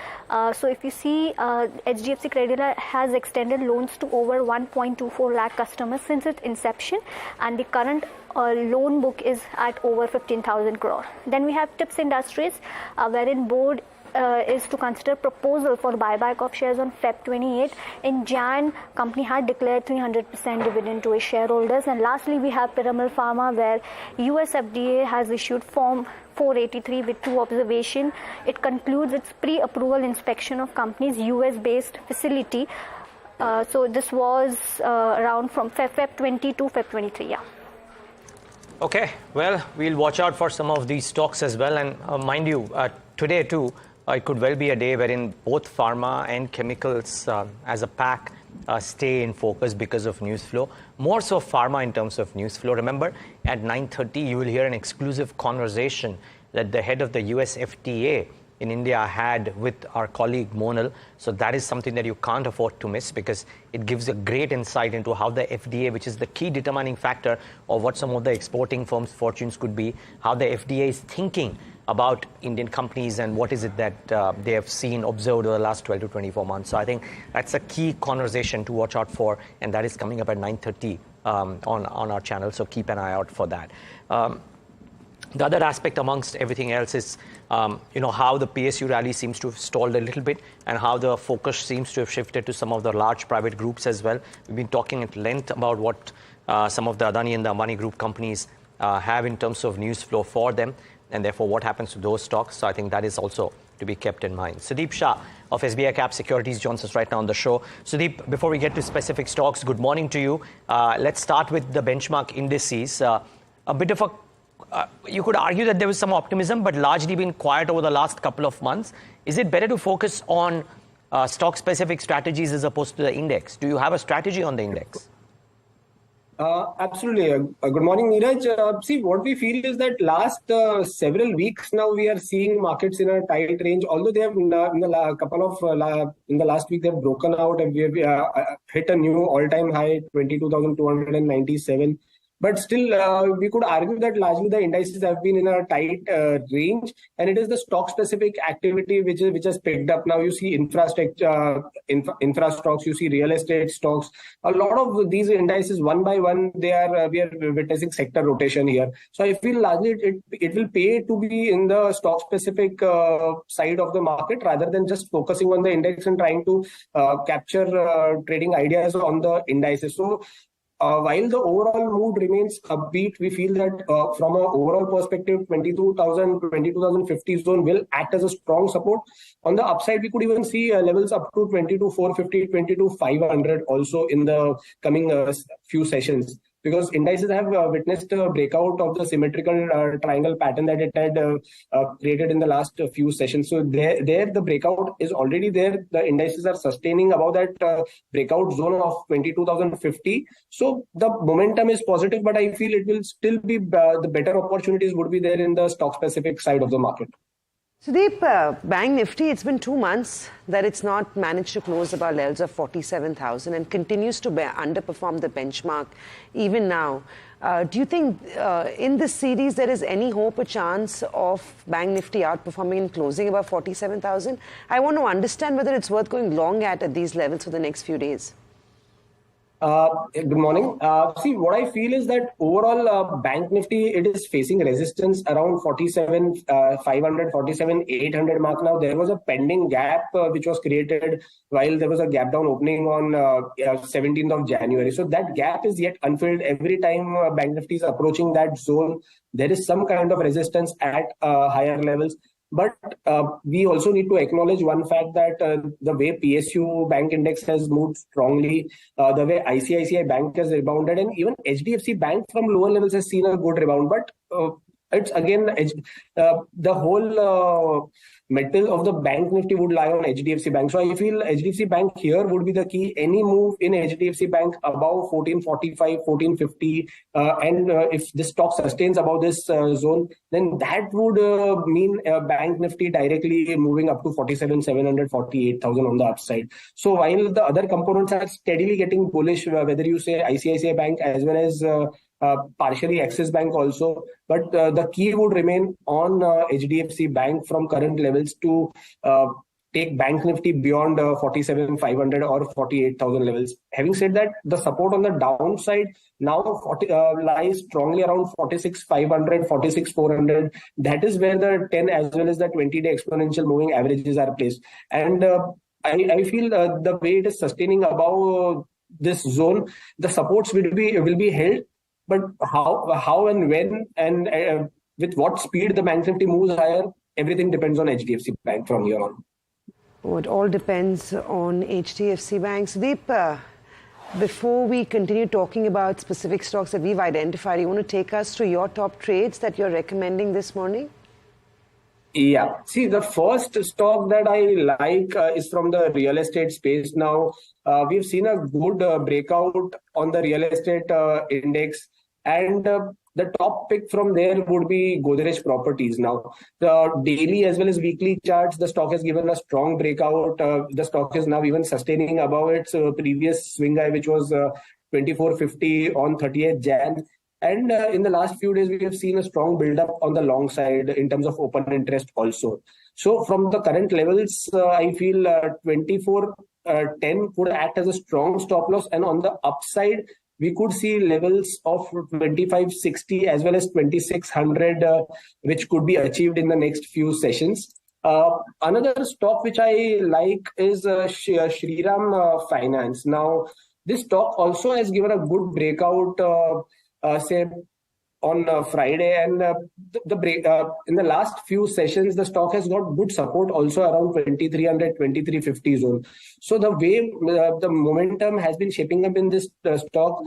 So if you see, HDFC Credila has extended loans to over 1.24 lakh customers since its inception, and the current loan book is at over 15,000 crore. Then we have Tips Industries, wherein board is to consider proposal for buyback of shares on Feb 28. In Jan, company had declared 300% dividend to its shareholders. And lastly, we have Piramal Pharma, where US FDA has issued Form 483 with 2 observations. It concludes its pre-approval inspection of company's US-based facility. So this was around from Feb 20 to Feb 23. Yeah. Okay, well, we'll watch out for some of these stocks as well. And mind you, today too, it could well be a day wherein both pharma and chemicals as a pack stay in focus because of news flow. More so pharma in terms of news flow. Remember, at 9:30, you will hear an exclusive conversation that the head of the US FDA in India had with our colleague Monal. So that is something that you can't afford to miss, because it gives a great insight into how the FDA, which is the key determining factor of what some of the exporting firms' fortunes could be, how the FDA is thinking about Indian companies and what is it that they have seen, observed over the last 12 to 24 months. So I think that's a key conversation to watch out for, and that is coming up at 9:30 on our channel. So keep an eye out for that. The other aspect amongst everything else is, how the PSU rally seems to have stalled a little bit, and how the focus seems to have shifted to some of the large private groups as well. We've been talking at length about what some of the Adani and the Adani group companies have in terms of news flow for them, and therefore what happens to those stocks. So I think that is also to be kept in mind. Sudeep Shah of SBI Cap Securities joins us right now on the show. Sudeep, before we get to specific stocks, good morning to you. Let's start with the benchmark indices. A bit of you could argue that there was some optimism, but largely been quiet over the last couple of months. Is it better to focus on stock-specific strategies as opposed to the index? Do you have a strategy on the index? Absolutely. Good morning, Niraj. See, what we feel is that last several weeks now we are seeing markets in a tight range. Although they have in the last week they have broken out and we have hit a new all-time high, 22,297. But still, we could argue that largely the indices have been in a tight range, and it is the stock-specific activity which has picked up. Now you see infrastructure, infra stocks, you see real estate stocks. A lot of these indices, one by one, we are witnessing sector rotation here. So I feel largely it will pay to be in the stock-specific side of the market rather than just focusing on the index and trying to capture trading ideas on the indices. So while the overall mood remains upbeat, we feel that from an overall perspective, 22,050 zone will act as a strong support. On the upside, we could even see levels up to 22,450, 22,500 also in the coming few sessions. Because indices have witnessed a breakout of the symmetrical triangle pattern that it had created in the last few sessions. So there the breakout is already there. The indices are sustaining above that breakout zone of 22,050. So the momentum is positive, but I feel it will still be the better opportunities would be there in the stock specific side of the market. Sudeep, Bank Nifty, it's been 2 months that it's not managed to close above levels of 47,000 and continues to underperform the benchmark even now. Do you think in this series there is any hope or chance of Bank Nifty outperforming and closing above 47,000? I want to understand whether it's worth going long at these levels for the next few days. Good morning. See, what I feel is that overall Bank Nifty, it is facing resistance around 47,500, 47,800 mark now. There was a pending gap which was created while there was a gap down opening on 17th of January. So that gap is yet unfilled. Every time Bank Nifty is approaching that zone, there is some kind of resistance at higher levels. But we also need to acknowledge one fact that the way PSU Bank Index has moved strongly, the way ICICI Bank has rebounded, and even HDFC Bank from lower levels has seen a good rebound. But it's again, the whole metal of the Bank Nifty would lie on HDFC Bank. So I feel HDFC Bank here would be the key. Any move in HDFC Bank above 1445, 1450, and if this stock sustains above this zone, then that would mean Bank Nifty directly moving up to 47,700, 48,000 on the upside. So while the other components are steadily getting bullish, whether you say ICICI Bank as well as partially Axis Bank also, but the key would remain on HDFC Bank from current levels to take Bank Nifty beyond 47,500 or 48,000 levels. Having said that, the support on the downside now lies strongly around 46,500, 46,400. That is where the 10 as well as the 20-day exponential moving averages are placed. And I feel the way it is sustaining above this zone, the supports will be held. But how and when and with what speed the Bank Nifty moves higher, everything depends on HDFC Bank from here on. Oh, it all depends on HDFC Bank. Sudeep, before we continue talking about specific stocks that we've identified, you want to take us to your top trades that you're recommending this morning? Yeah. See, the first stock that I like is from the real estate space. Now, we've seen a good breakout on the real estate index. And the top pick from there would be Godrej Properties. Now, the daily as well as weekly charts, the stock has given a strong breakout. The stock is now even sustaining above its previous swing high, which was 2450 on 30th Jan. And in the last few days, we have seen a strong build-up on the long side in terms of open interest also. So from the current levels, I feel 2410 could act as a strong stop loss. And on the upside, we could see levels of 2560 as well as 2600, which could be achieved in the next few sessions. Another stock which I like is Shriram Finance. Now, this stock also has given a good breakout, say, on Friday, and the break in the last few sessions, the stock has got good support also around 2300, 2350 zone. So the way the momentum has been shaping up in this stock,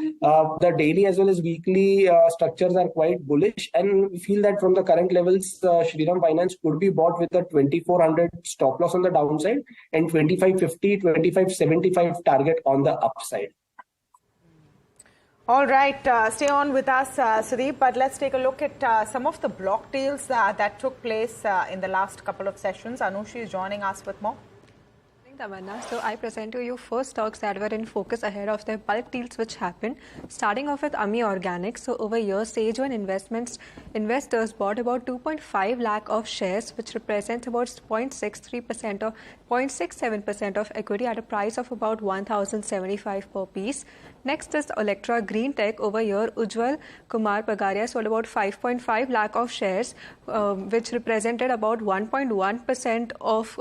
the daily as well as weekly structures are quite bullish, and we feel that from the current levels, Shriram Finance could be bought with a 2400 stop loss on the downside and 2550, 2575 target on the upside. All right, stay on with us, Sudeep, but let's take a look at some of the block deals that took place in the last couple of sessions. Anushi is joining us with more. Tamanna. So I present to you four stocks that were in focus ahead of their bulk deals which happened. Starting off with Ami Organics. So over here, Stage 1 investors bought about 2.5 lakh of shares, which represents about 0.63% or 0.67% of equity at a price of about 1,075 per piece. Next is Electra Green Tech. Over here, Ujjwal Kumar Pagaria sold about 5.5 lakh of shares, which represented about 1.1% of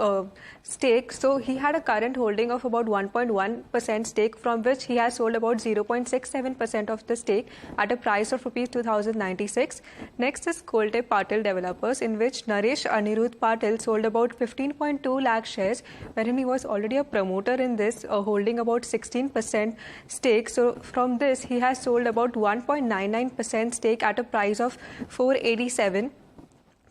stake. So he had a current holding of about 1.1% stake, from which he has sold about 0.67% of the stake at a price of Rs 2,096. Next is Kolte Patil Developers, in which Naresh Anirudh Patil sold about 15.2 lakh shares, wherein he was already a promoter in this, holding about 16% stake. So from this, he has sold about 1.99% stake at a price of 487.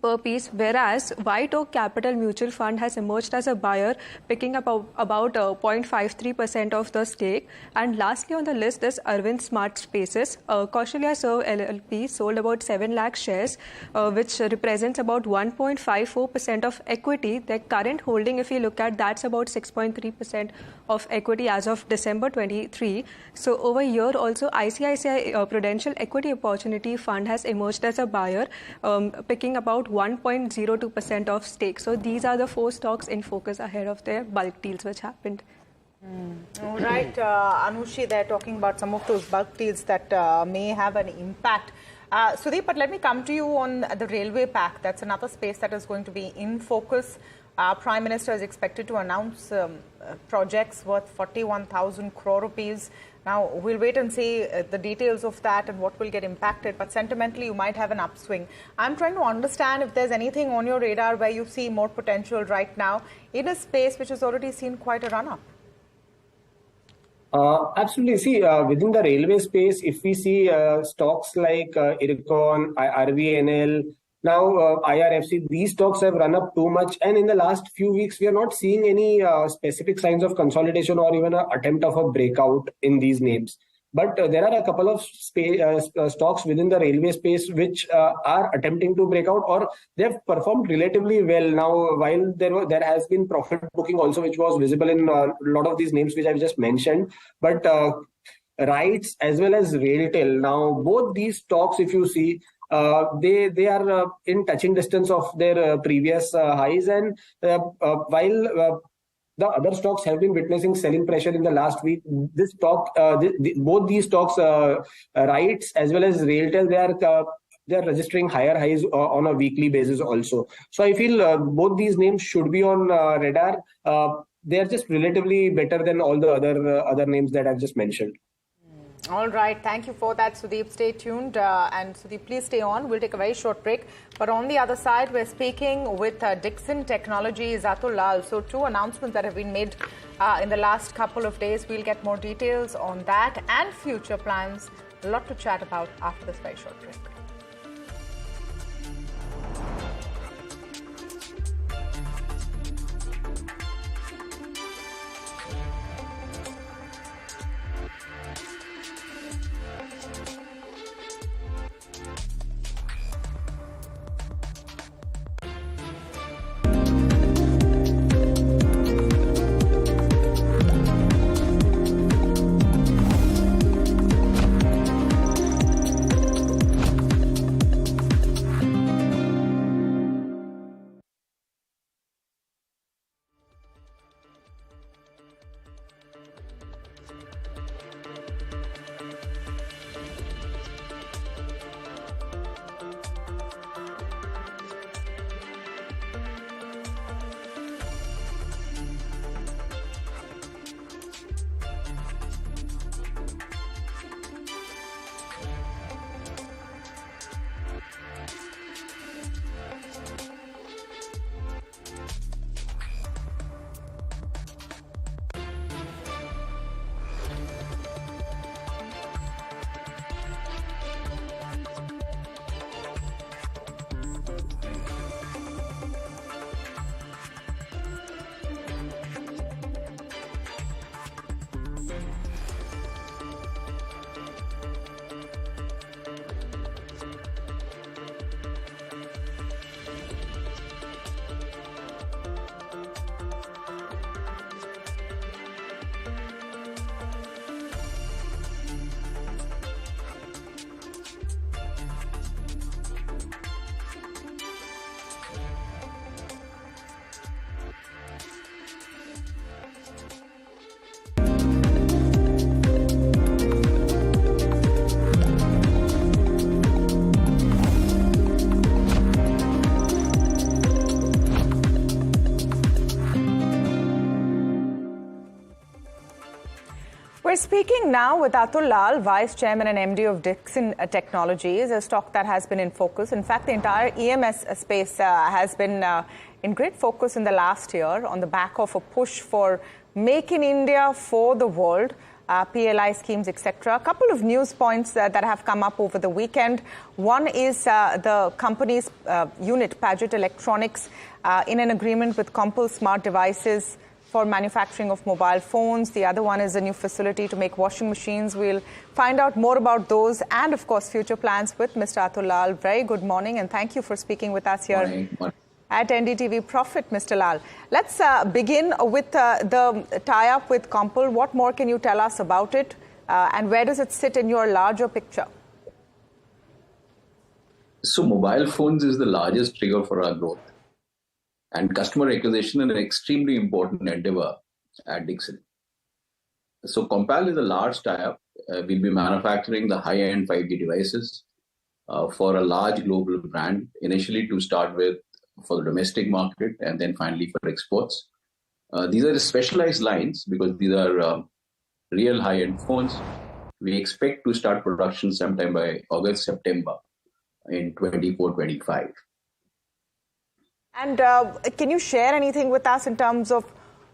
per piece, whereas White Oak Capital Mutual Fund has emerged as a buyer, picking up about 0.53% of the stake. And lastly on the list is Arvind Smart Spaces. Kaushल्या Serve LLP sold about 7 lakh shares, which represents about 1.54% of equity. Their current holding, if you look at, that's about 6.3% of equity as of December 23. So over here also, ICICI Prudential Equity Opportunity Fund has emerged as a buyer, picking about 1.02% of stake. So these are the 4 stocks in focus ahead of their bulk deals which happened. All right, Anushi, they're talking about some of those bulk deals that may have an impact. Sudeep, but let me come to you on the railway pack. That's another space that is going to be in focus. Prime Minister is expected to announce projects worth 41,000 crore rupees. Now, we'll wait and see the details of that and what will get impacted. But sentimentally, you might have an upswing. I'm trying to understand if there's anything on your radar where you see more potential right now in a space which has already seen quite a run-up. Absolutely. See, within the railway space, if we see stocks like Ircon, RVNL, now IRFC, these stocks have run up too much. And in the last few weeks, we are not seeing any specific signs of consolidation or even an attempt of a breakout in these names. But there are a couple of stocks within the railway space which are attempting to break out, or they have performed relatively well. Now, while there has been profit booking also, which was visible in a lot of these names which I've just mentioned, but RITES as well as RailTel, now both these stocks, if you see, they are in touching distance of their previous highs, and while the other stocks have been witnessing selling pressure in the last week, this stock, both these stocks, RITES as well as RailTel, they are registering higher highs on a weekly basis also. So I feel both these names should be on radar. They are just relatively better than all the other names that I've just mentioned. All right. Thank you for that, Sudeep. Stay tuned. And Sudeep, please stay on. We'll take a very short break. But on the other side, we're speaking with Dixon Technologies, Atul Lal. So 2 announcements that have been made in the last couple of days. We'll get more details on that and future plans. A lot to chat about after this very short break. We're speaking now with Atul Lal, Vice Chairman and MD of Dixon Technologies, a stock that has been in focus. In fact, the entire EMS space has been in great focus in the last year on the back of a push for Make in India for the world. PLI schemes, etc. A couple of news points that have come up over the weekend. One is the company's unit, Paget Electronics, in an agreement with Compal Smart Devices for manufacturing of mobile phones. The other one is a new facility to make washing machines. We'll find out more about those and, of course, future plans with Mr. Atul Lal. Very good morning and thank you for speaking with us here at NDTV Profit, Mr. Lal. Let's begin with the tie-up with Compal. What more can you tell us about it and where does it sit in your larger picture? So mobile phones is the largest trigger for our growth. And customer acquisition is an extremely important endeavor at Dixon. So Compal is a large tie-up. We'll be manufacturing the high-end 5G devices for a large global brand, initially to start with for the domestic market and then finally for exports. These are the specialized lines because these are real high-end phones. We expect to start production sometime by August, September in 24-25. And can you share anything with us in terms of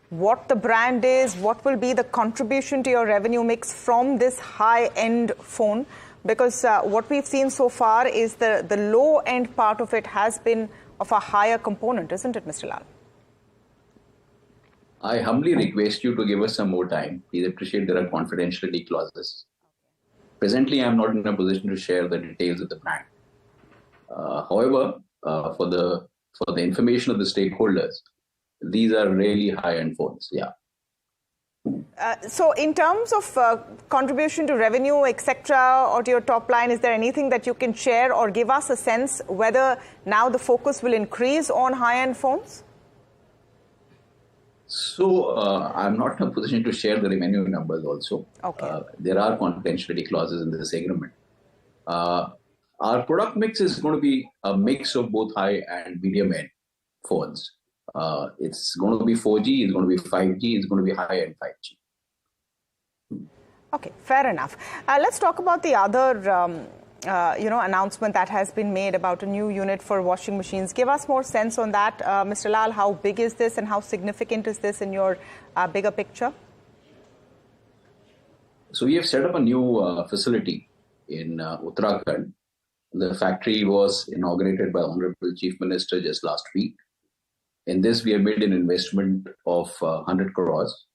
what the brand is, what will be the contribution to your revenue mix from this high-end phone? Because what we've seen so far is the low-end part of it has been of a higher component, isn't it, Mr. Lal? I humbly request you to give us some more time. Please appreciate there are confidentiality clauses. Presently, I'm not in a position to share the details of the brand. However, for the information of the stakeholders, these are really high-end phones, yeah. So in terms of contribution to revenue, etc., or to your top line, is there anything that you can share or give us a sense whether now the focus will increase on high-end phones? So I'm not in a position to share the revenue numbers also. Okay. There are confidentiality clauses in this agreement. Our product mix is going to be a mix of both high and medium-end phones. It's going to be 4G, it's going to be 5G, it's going to be high-end 5G. Okay, fair enough. Let's talk about the other announcement that has been made about a new unit for washing machines. Give us more sense on that, Mr. Lal. How big is this and how significant is this in your bigger picture? So we have set up a new facility in Uttarakhand. The factory was inaugurated by Honorable Chief Minister just last week. In this, we have made an investment of 100 crores.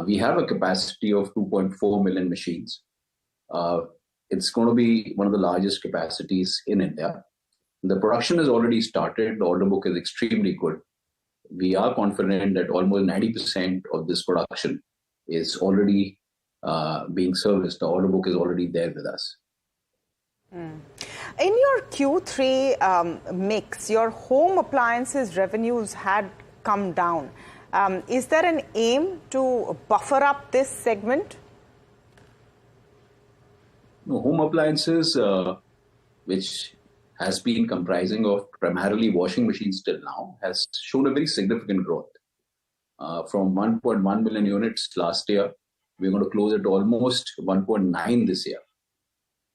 We have a capacity of 2.4 million machines. It's going to be one of the largest capacities in India. The production has already started. The order book is extremely good. We are confident that almost 90% of this production is already being serviced. The order book is already there with us. In your Q3 mix, your home appliances revenues had come down. Is there an aim to buffer up this segment? No, home appliances, which has been comprising of primarily washing machines till now, has shown a very significant growth. From 1.1 million units last year, we're going to close at almost 1.9 this year.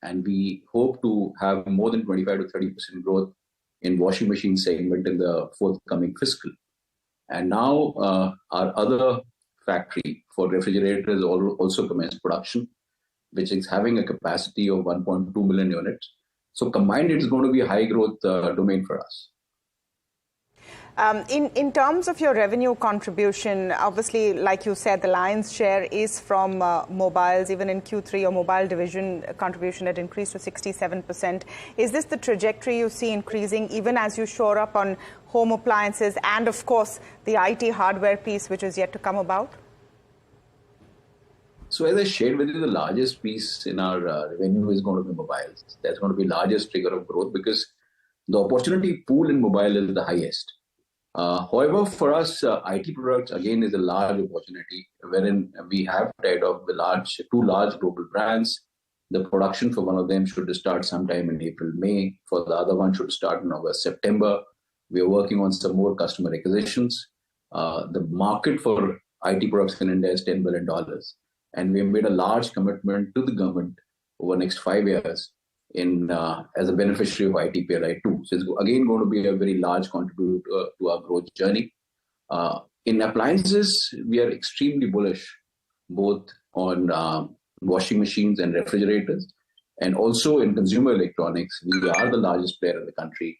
And we hope to have more than 25 to 30% growth in washing machine segment in the forthcoming fiscal. And now our other factory for refrigerators also commenced production, which is having a capacity of 1.2 million units. So combined, it's going to be a high growth domain for us. In terms of your revenue contribution, obviously, like you said, the lion's share is from mobiles. Even in Q3, your mobile division contribution had increased to 67%. Is this the trajectory you see increasing even as you shore up on home appliances and, of course, the IT hardware piece, which is yet to come about? So as I shared with you, the largest piece in our revenue is going to be mobiles. That's going to be the largest trigger of growth because the opportunity pool in mobile is the highest. However, for us, IT products, again, is a large opportunity wherein we have tied up with two large global brands. The production for one of them should start sometime in April, May. For the other one should start in August, September. We are working on some more customer acquisitions. The market for IT products in India is $10 billion. And we have made a large commitment to the government over the next 5 years as a beneficiary of IT PLI 2. So it's again going to be a very large contributor to our growth journey. In appliances, we are extremely bullish, both on washing machines and refrigerators. And also in consumer electronics, we are the largest player in the country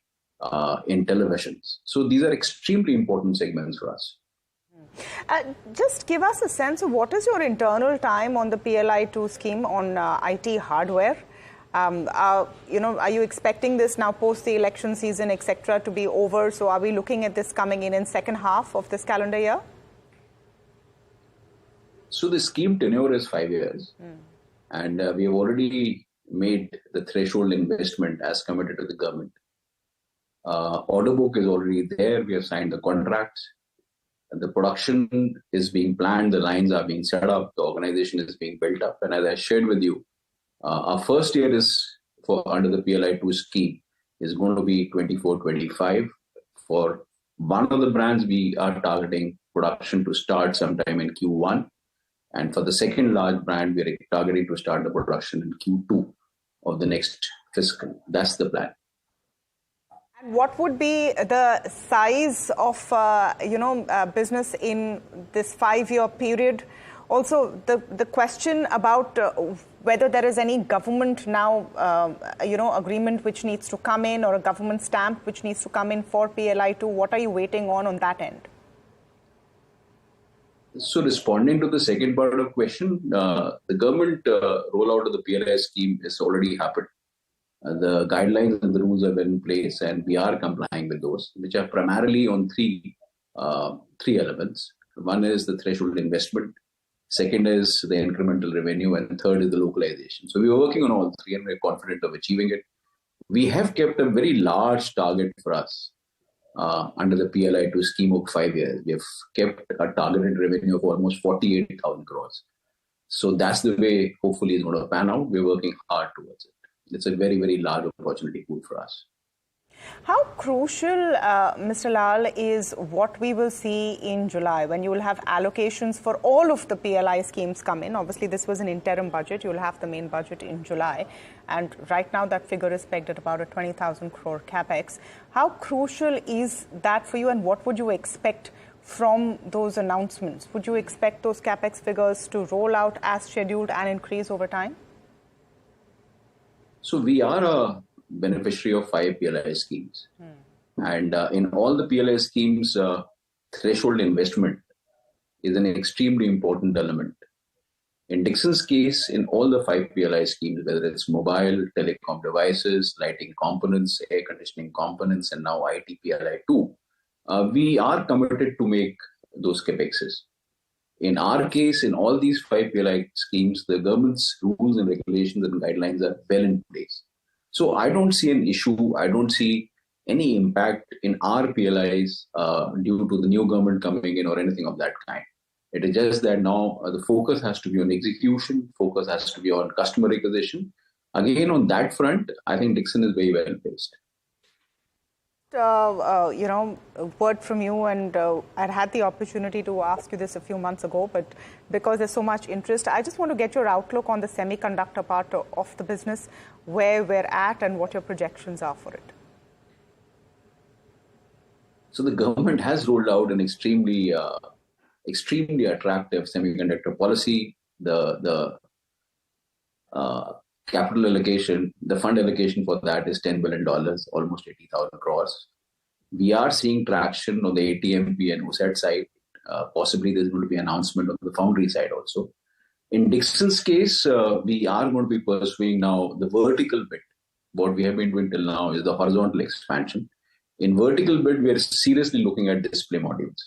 in televisions. So these are extremely important segments for us. Just give us a sense of what is your internal time on the PLI-2 scheme on IT hardware? Are you expecting this now post the election season, etc., to be over? So are we looking at this coming in second half of this calendar year? So the scheme tenure is 5 years. And we have already made the threshold investment as committed to the government. Order book is already there. We have signed the contracts. The production is being planned. The lines are being set up. The organization is being built up. And as I shared with you, our first year is for under the PLI-2 scheme is going to be 24-25. For one of the brands, we are targeting production to start sometime in Q1. And for the second large brand, we are targeting to start the production in Q2 of the next fiscal. That's the plan. And what would be the size of business in this 5-year period? Also, the question about whether there is any government now, agreement which needs to come in, or a government stamp which needs to come in for PLI-2. What are you waiting on that end? So responding to the second part of the question, the government rollout of the PLI scheme has already happened. The guidelines and the rules are in place, and we are complying with those, which are primarily on three elements. One is the threshold investment, second is the incremental revenue, and third is the localization. So we are working on all three, and we're confident of achieving it. We have kept a very large target for us under the PLI-2 scheme of 5 years. We have kept a targeted revenue of almost 48,000 crores. So that's the way, hopefully, it's going to pan out. We're working hard towards it. It's a very, very large opportunity pool for us. How crucial, Mr. Lal, is what we will see in July when you will have allocations for all of the PLI schemes come in? Obviously, this was an interim budget. You will have the main budget in July. And right now, that figure is pegged at about a 20,000 crore capex. How crucial is that for you, and what would you expect from those announcements? Would you expect those capex figures to roll out as scheduled and increase over time? So we are a beneficiary of 5 PLI schemes. And in all the PLI schemes, threshold investment is an extremely important element. In Dixon's case, in all the 5 PLI schemes, whether it's mobile, telecom devices, lighting components, air conditioning components, and now IT PLI-2, we are committed to make those capexes. In our case, in all these 5 PLI schemes, the government's rules and regulations and guidelines are well in place. So I don't see an issue. I don't see any impact in our PLIs due to the new government coming in or anything of that kind. It is just that now the focus has to be on execution, focus has to be on customer acquisition. Again, on that front, I think Dixon is very well placed. A word from you, and I'd had the opportunity to ask you this a few months ago, but because there's so much interest, I just want to get your outlook on the semiconductor part of the business, where we're at and what your projections are for it. So the government has rolled out an extremely attractive semiconductor policy. The capital allocation, the fund allocation for that is $10 billion, almost 80,000 crores. We are seeing traction on the ATMP and OSAT side. Possibly there's going to be an announcement on the foundry side also. In Dixon's case, we are going to be pursuing now the vertical bit. What we have been doing till now is the horizontal expansion. In vertical bit, we are seriously looking at display modules.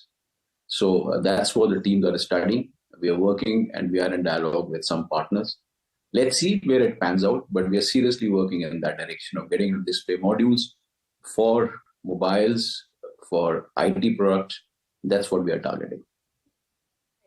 So that's what the teams are studying. We are working and we are in dialogue with some partners. Let's see where it pans out, but we are seriously working in that direction of getting display modules for mobiles, for IT products. That's what we are targeting.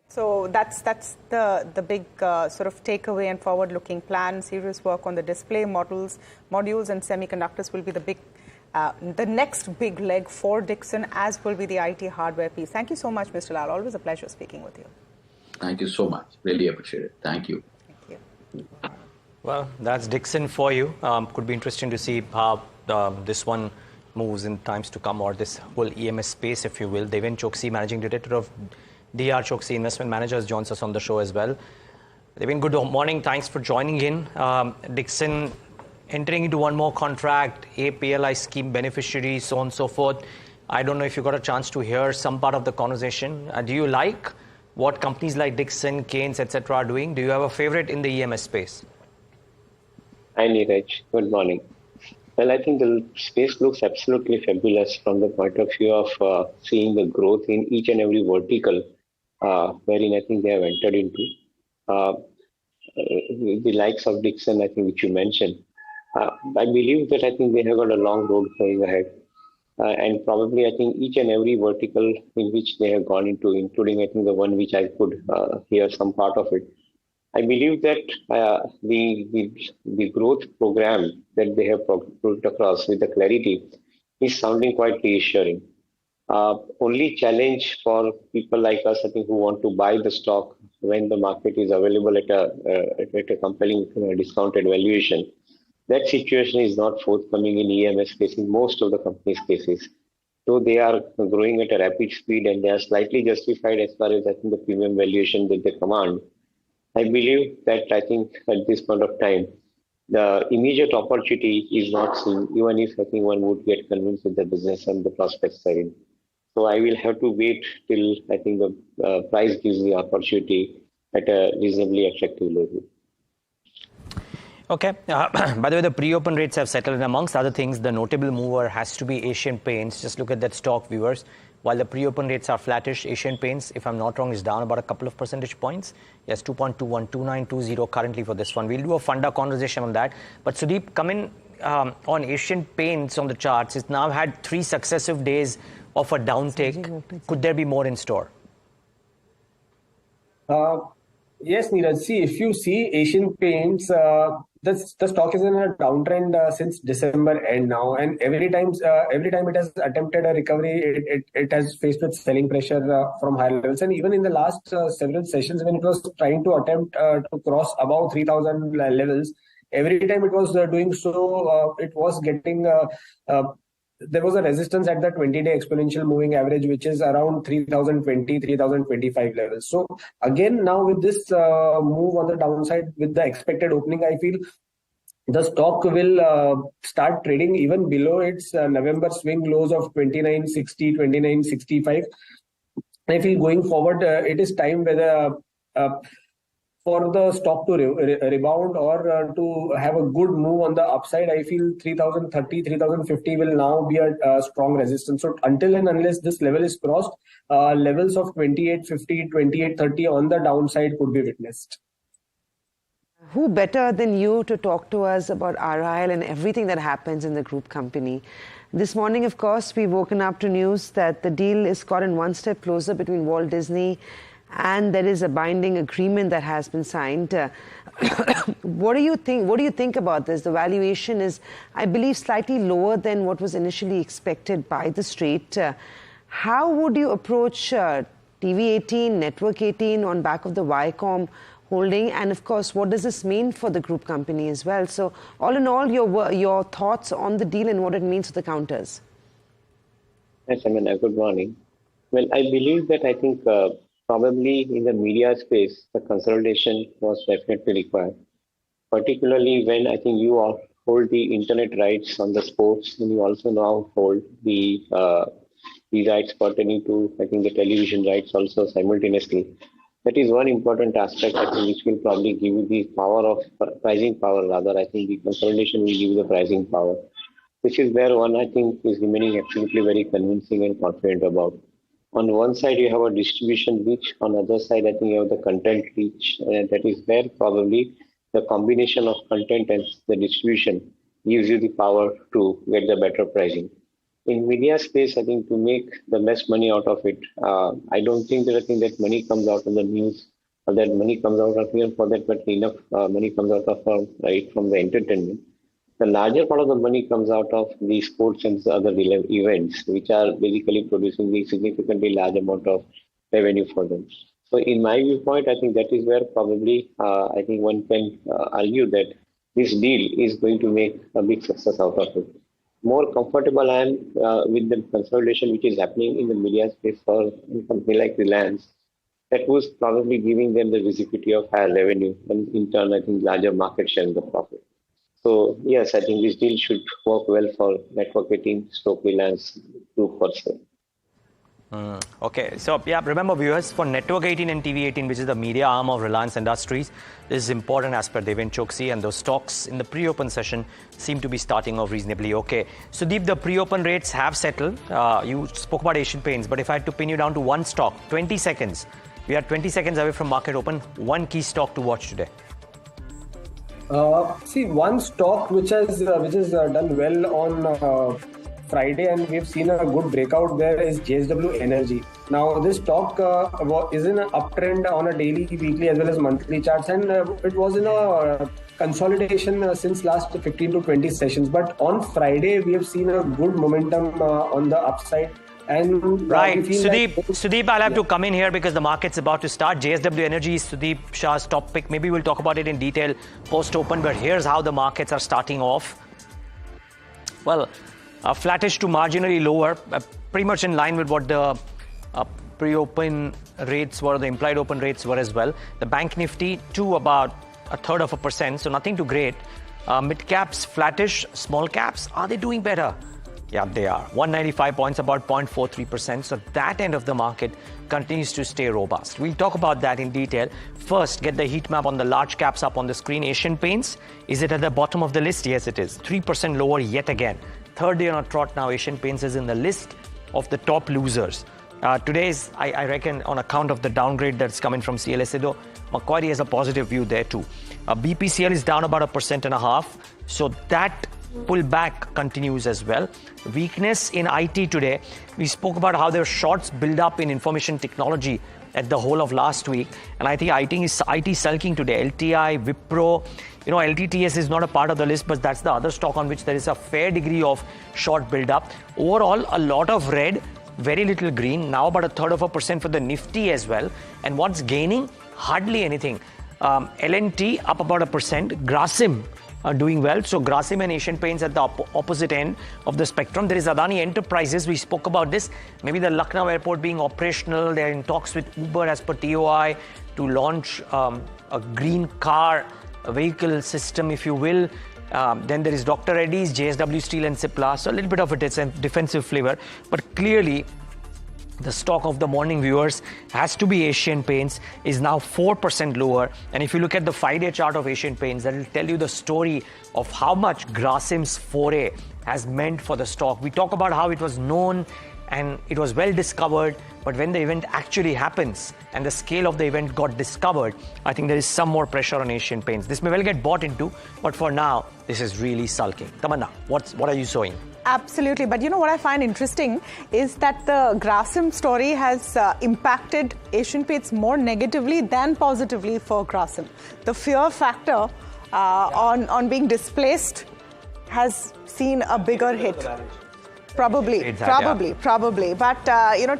So that's the big sort of takeaway and forward-looking plan. Serious work on the display modules and semiconductors will be the next big leg for Dixon, as will be the IT hardware piece. Thank you so much, Mr. Lal. Always a pleasure speaking with you. Thank you so much. Really appreciate it. Thank you. Well, that's Dixon for you. Could be interesting to see how this one moves in times to come, or this whole EMS space, if you will. Devin Choksi, Managing Director of DR Choksi Investment Managers, joins us on the show as well. Devin, good morning. Thanks for joining in. Dixon entering into one more contract, a PLI scheme beneficiary, so on and so forth. I don't know if you got a chance to hear some part of the conversation. Do you like what companies like Dixon, Keynes, etc. are doing? Do you have a favorite in the EMS space? Hi, Niraj. Good morning. Well, I think the space looks absolutely fabulous from the point of view of seeing the growth in each and every vertical, wherein I think they have entered into. The likes of Dixon, I think, which you mentioned. I believe that I think they have got a long road going ahead. And probably I think each and every vertical in which they have gone into, including I think the one which I could hear some part of it. I believe that the growth program that they have put across with the clarity is sounding quite reassuring. Only challenge for people like us, I think, who want to buy the stock when the market is available at a compelling discounted valuation. That situation is not forthcoming in EMS space in most of the companies' cases. So they are growing at a rapid speed and they are slightly justified as far as I think the premium valuation that they command. I believe that I think at this point of time, the immediate opportunity is not seen, even if I think one would get convinced with the business and the prospects are in. So I will have to wait till I think the price gives the opportunity at a reasonably attractive level. Okay. By the way, the pre-open rates have settled, and amongst other things, the notable mover has to be Asian Paints. Just look at that stock, viewers. While the pre-open rates are flattish, Asian Paints, if I'm not wrong, is down about a couple of percentage points. Yes, 2.21, 2920 currently for this one. We'll do a funda conversation on that. But Sudeep, come in on Asian Paints on the charts. It's now had 3 successive days of a downtick. Could there be more in store? Yes, Niraj. See, if you see Asian Paints, the stock is in a downtrend since December end now, and every time it has attempted a recovery, it has faced with selling pressure from higher levels. And even in the last several sessions, when it was trying to attempt to cross above 3,000 levels, every time it was doing so, it was getting. There was a resistance at the 20-day exponential moving average, which is around 3020, 3025 levels. So again, now with this move on the downside, with the expected opening, I feel the stock will start trading even below its November swing lows of 2960, 2965. I feel going forward, it is time whether for the stock to rebound or to have a good move on the upside. I feel 3030, 3050 will now be a strong resistance. So until and unless this level is crossed, levels of 2850, 2830 on the downside could be witnessed. Who better than you to talk to us about RIL and everything that happens in the group company? This morning, of course, we've woken up to news that the deal is gotten one step closer between Walt Disney and there is a binding agreement that has been signed. What do you think? What do you think about this? The valuation is, I believe, slightly lower than what was initially expected by the street. How would you approach TV18, Network 18 on back of the Viacom holding? And of course, what does this mean for the group company as well? So all in all, your thoughts on the deal and what it means for the counters. Yes, Samina, good morning. Well, I believe that I think probably in the media space, the consolidation was definitely required, particularly when I think you all hold the internet rights on the sports, and you also now hold the rights pertaining to, I think, the television rights also simultaneously. That is one important aspect, I think, which will probably give you the power of pricing power. Rather, I think the consolidation will give you the pricing power, which is where one, I think, is remaining absolutely very convincing and confident about. On one side, you have a distribution reach. On the other side, I think you have the content reach. That is where probably the combination of content and the distribution gives you the power to get the better pricing. In media space, I think to make the best money out of it, I don't think that money comes out of the news or that money comes out of here for that, but enough money comes out of right from the entertainment. The larger part of the money comes out of the sports and the other events, which are basically producing the significantly large amount of revenue for them. So in my viewpoint, I think that is where probably I think one can argue that this deal is going to make a big success out of it. More comfortable I am with the consolidation which is happening in the media space for a company like Reliance, that was probably giving them the visibility of higher revenue and in turn, I think, larger market share in the profit. So yes, I think this deal should work well for Network 18, Reliance Group per se. Okay, so yeah, remember viewers, for Network 18 and TV 18, which is the media arm of Reliance Industries, this is important as per Devin Choksi, and those stocks in the pre-open session seem to be starting off reasonably okay. Sudeep, the pre-open rates have settled. You spoke about Asian Paints, but if I had to pin you down to one stock, 20 seconds, we are 20 seconds away from market open, one key stock to watch today. See, one stock which has done well on Friday, and we've seen a good breakout there, is JSW Energy. Now, this stock is in an uptrend on a daily, weekly, as well as monthly charts, and it was in a consolidation since last 15 to 20 sessions. But on Friday, we have seen a good momentum on the upside. And right, Sudeep, I'll have to come in here because the market's about to start. JSW Energy is Sudeep Shah's top pick. Maybe we'll talk about it in detail post-open, but here's how the markets are starting off. Well, flattish to marginally lower, pretty much in line with what the pre-open rates were, the implied open rates were as well. The Bank Nifty to about 0.33%, so nothing too great. Mid caps flattish, small caps, are they doing better? Yeah, they are. 195 points, about 0.43%. So that end of the market continues to stay robust. We'll talk about that in detail. First, get the heat map on the large caps up on the screen. Asian Paints, is it at the bottom of the list? Yes, it is. 3% lower yet again. Third day on a trot now, Asian Paints is in the list of the top losers. Today's, I reckon, on account of the downgrade that's coming from CLSA, though, Macquarie has a positive view there too. BPCL is down about 1.5%. So that pullback continues as well. Weakness in IT today. We spoke about how there were shorts build up in information technology at the whole of last week. And I think IT sulking today. LTI, Wipro, LTTS is not a part of the list, but that's the other stock on which there is a fair degree of short build up. Overall, a lot of red, very little green, now about 0.33% for the Nifty as well. And what's gaining? Hardly anything. L&T up about 1%. Grasim are doing well. So Grasim and Asian Paints at the opposite end of the spectrum. There is Adani Enterprises. We spoke about this. Maybe the Lucknow airport being operational. They're in talks with Uber as per TOI to launch a green car vehicle system, if you will. Then there is Dr. Reddy's, JSW Steel and Cipla. So a little bit of a defensive flavor. But clearly, the stock of the morning, viewers, has to be Asian Paints, is now 4% lower. And if you look at the 5-day chart of Asian Paints, that will tell you the story of how much Grasim's foray has meant for the stock. We talk about how it was known and it was well discovered, but when the event actually happens and the scale of the event got discovered, I think there is some more pressure on Asian Paints. This may well get bought into, but for now, this is really sulking. Tamanna, what are you sowing? Absolutely. But what I find interesting is that the Grasim story has impacted Asian Paints more negatively than positively for Grasim. The fear factor on being displaced has seen a bigger hit. Probably. But,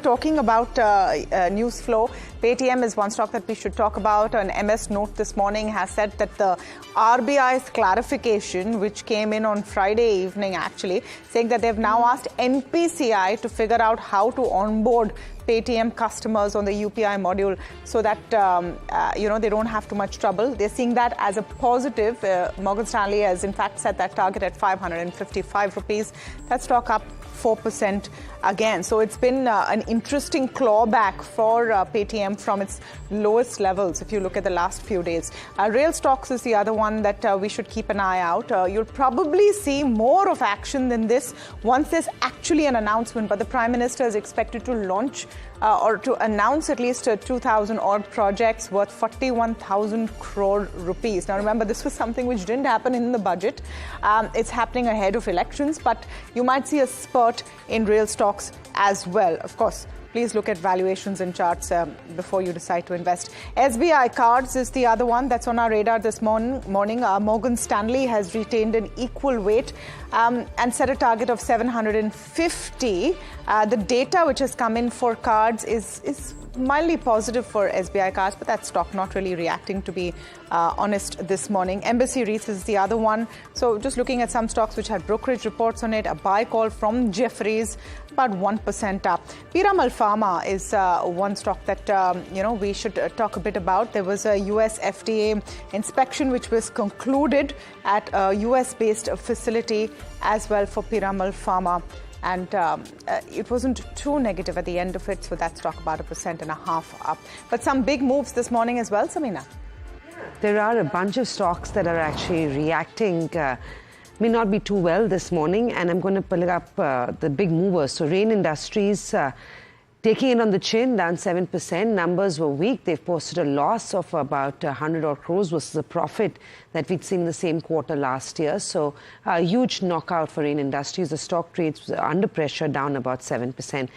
talking about news flow, Paytm is one stock that we should talk about. An MS note this morning has said that the RBI's clarification, which came in on Friday evening actually, saying that they've now asked NPCI to figure out how to onboard Paytm customers on the UPI module so that, they don't have too much trouble. They're seeing that as a positive. Morgan Stanley has in fact set that target at 555 rupees. That stock up 4% again. So it's been an interesting clawback for Paytm from its lowest levels if you look at the last few days. Rail stocks is the other one that we should keep an eye out. You'll probably see more of action than this once there's actually an announcement, but the Prime Minister is expected to launch or to announce at least 2,000 odd projects worth 41,000 crore rupees. Now remember, this was something which didn't happen in the budget. It's happening ahead of elections, but you might see a spurt in rail stocks as well. Of course, please look at valuations and charts before you decide to invest. SBI Cards is the other one that's on our radar this morning. Morgan Stanley has retained an equal weight and set a target of 750. The data which has come in for cards is mildly positive for SBI Cards, but that stock not really reacting, to be honest, this morning. Embassy REITs is the other one. So just looking at some stocks which had brokerage reports on it, a buy call from Jefferies, about 1% up. Piramal Pharma is one stock that, we should talk a bit about. There was a US FDA inspection which was concluded at a US-based facility as well for Piramal Pharma. And it wasn't too negative at the end of it, so that stock about 1.5% up. But some big moves this morning as well, Samina. There are a bunch of stocks that are actually reacting, may not be too well this morning, and I'm going to pull up the big movers. So Rain Industries taking it on the chin, down 7%. Numbers were weak. They've posted a loss of about 100 odd crores versus a profit that we'd seen in the same quarter last year. So a huge knockout for Rain Industries. The stock trades under pressure, down about 7%.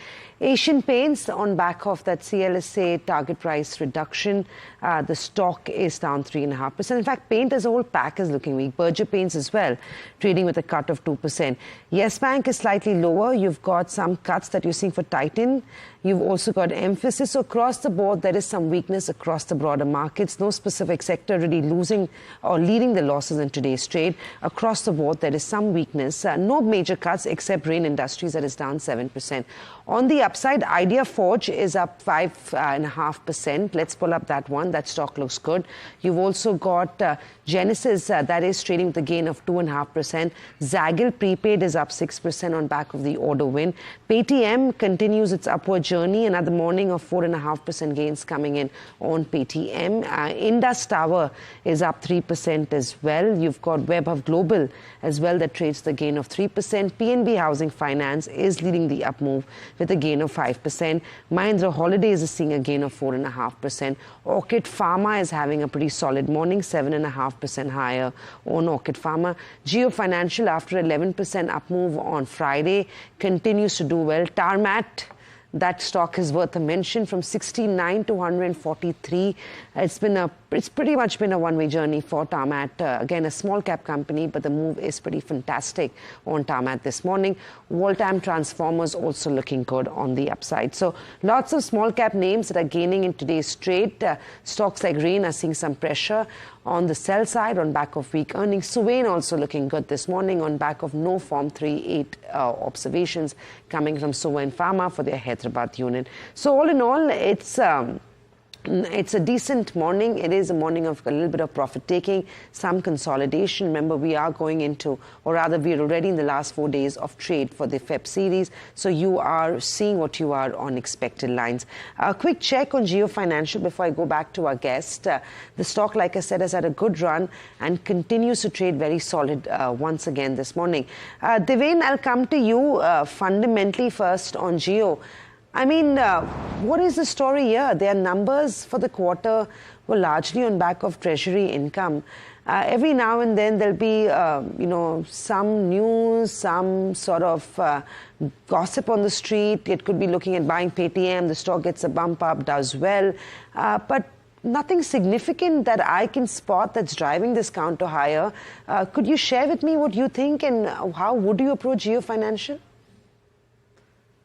Asian Paints, on back of that CLSA target price reduction, the stock is down 3.5%. In fact, paint as a whole pack is looking weak. Berger Paints as well, trading with a cut of 2%. Yes Bank is slightly lower. You've got some cuts that you're seeing for Titan. You've also got Emphasis. So across the board, there is some weakness across the broader markets. No specific sector really losing or leading the losses in today's trade. Across the board, there is some weakness. No major cuts except Rain Industries that is down 7%. On the upside, Idea Forge is up 5.5%. Let's pull up that one. That stock looks good. You've also got Genesis that is trading with a gain of 2.5%. Zaggle Prepaid is up 6% on back of the order win. Paytm continues its upward journey. Another morning of 4.5% gains coming in on Paytm. Indus Tower is up 3% as well. You've got Webhub Global as well that trades the gain of 3%. PNB Housing Finance is leading the up move with a gain of 5%. Mahindra Holidays is seeing a gain of 4.5%. Orchid Pharma is having a pretty solid morning, 7.5% higher on Orchid Pharma. Jio Financial, after 11% up move on Friday, continues to do well. Tarmat, that stock is worth a mention, from 69 to 143. It's pretty much been a one-way journey for Tarmat. Again, a small cap company, but the move is pretty fantastic on Tarmat this morning. Voltam Transformers also looking good on the upside. So lots of small cap names that are gaining in today's trade. Stocks like Rain are seeing some pressure on the sell side on back of weak earnings. Suven also looking good this morning on back of no Form 38 observations coming from Suven Pharma for their Hyderabad unit. So all in all, it's a decent morning. It is a morning of a little bit of profit taking, some consolidation. Remember, we are going into, or rather we're already in the last 4 days of trade for the Feb series. So you are seeing what you are on expected lines. A quick check on Jio Financial before I go back to our guest. The stock, like I said, has had a good run and continues to trade very solid once again this morning. Deven, I'll come to you fundamentally first on Jio. I mean, what is the story here? Their numbers for the quarter were largely on back of treasury income. Every now and then there'll be, some news, some sort of gossip on the street. It could be looking at buying Paytm. The stock gets a bump up, does well. But nothing significant that I can spot that's driving this counter higher. Could you share with me what you think and how would you approach Jio Financial?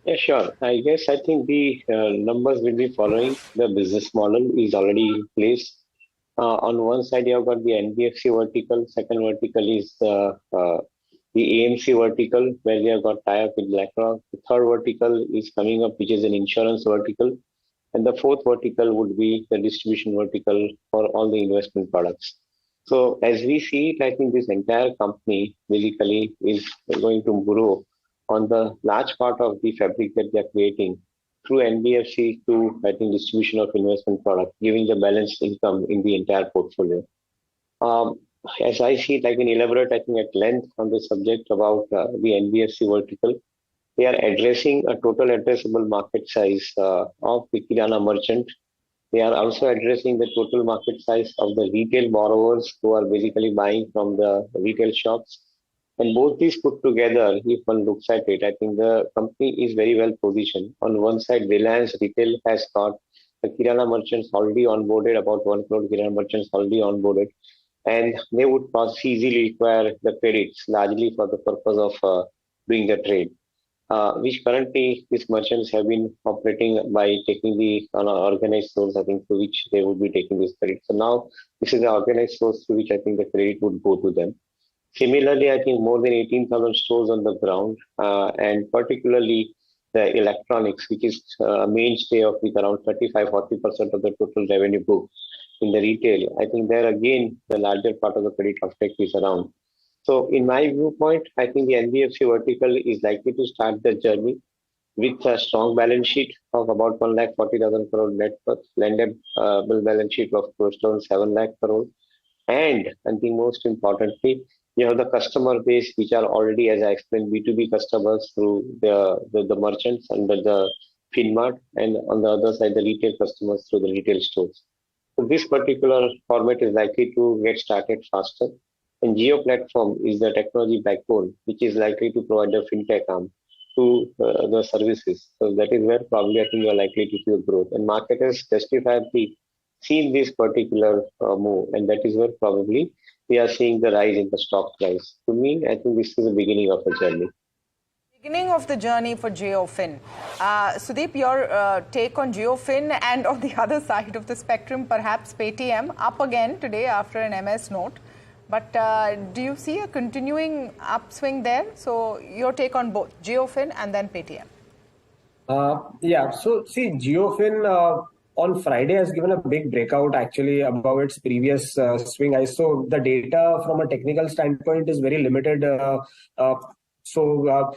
Yeah, sure. I think the numbers will be following. The business model is already in place. On one side, you have got the NBFC vertical. Second vertical is the AMC vertical, where we have got tie-up with BlackRock. The third vertical is coming up, which is an insurance vertical. And the fourth vertical would be the distribution vertical for all the investment products. So as we see it, I think this entire company basically is going to grow on the large part of the fabric that they are creating through NBFC to, I think, distribution of investment product, giving the balanced income in the entire portfolio. As I see it, I can elaborate, I think, at length on the subject about the NBFC vertical. They are addressing a total addressable market size of the Kirana merchant. They are also addressing the total market size of the retail borrowers who are basically buying from the retail shops. And both these put together, if one looks at it, I think the company is very well positioned. On one side, Reliance Retail has got the Kirana merchants already onboarded, about 1 crore Kirana merchants already onboarded. And they would easily require the credits largely for the purpose of doing the trade. which currently these merchants have been operating by taking the organized source, I think, to which they would be taking this credit. So now this is the organized source to which I think the credit would go to them. Similarly, I think more than 18,000 stores on the ground, and particularly the electronics, which is a mainstay of with around 35-40% of the total revenue book in the retail. I think there again, the larger part of the credit aspect is around. So in my viewpoint, I think the NBFC vertical is likely to start the journey with a strong balance sheet of about 1,40,000 crore net worth, lendable balance sheet of close to 7 lakh crore. And I think most importantly, you have the customer base, which are already, as I explained, B2B customers through the merchants under the FinMart, and on the other side, the retail customers through the retail stores. So this particular format is likely to get started faster. And Jio platform is the technology backbone, which is likely to provide a fintech arm to the services. So that is where probably I think you are likely to see a growth. And marketers justifiably seen this particular move, and that is where probably we are seeing the rise in the stock price. To me, I think this is the beginning of a journey. Beginning of the journey for Geofin. Sudeep, your take on Geofin, and on the other side of the spectrum, perhaps Paytm up again today after an MS note. But do you see a continuing upswing there? So your take on both Geofin and then Paytm. Yeah, so see, Geofin on Friday has given a big breakout actually above its previous swing. I saw the data from a technical standpoint is very limited. So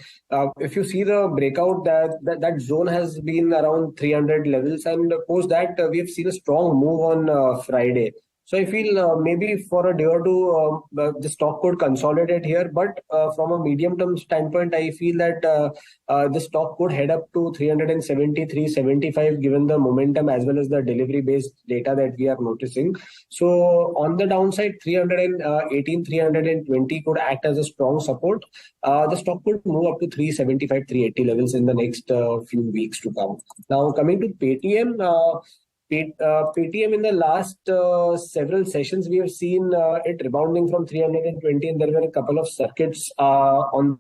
if you see the breakout, that zone has been around 300 levels, and post that we have seen a strong move on Friday. So I feel maybe for a day or two, the stock could consolidate here. But from a medium-term standpoint, I feel that the stock could head up to 370, 375, given the momentum as well as the delivery-based data that we are noticing. So on the downside, 318, 320 could act as a strong support. The stock could move up to 375, 380 levels in the next few weeks to come. Now, coming to Paytm, Paytm in the last several sessions, we have seen it rebounding from 320, and there were a couple of circuits on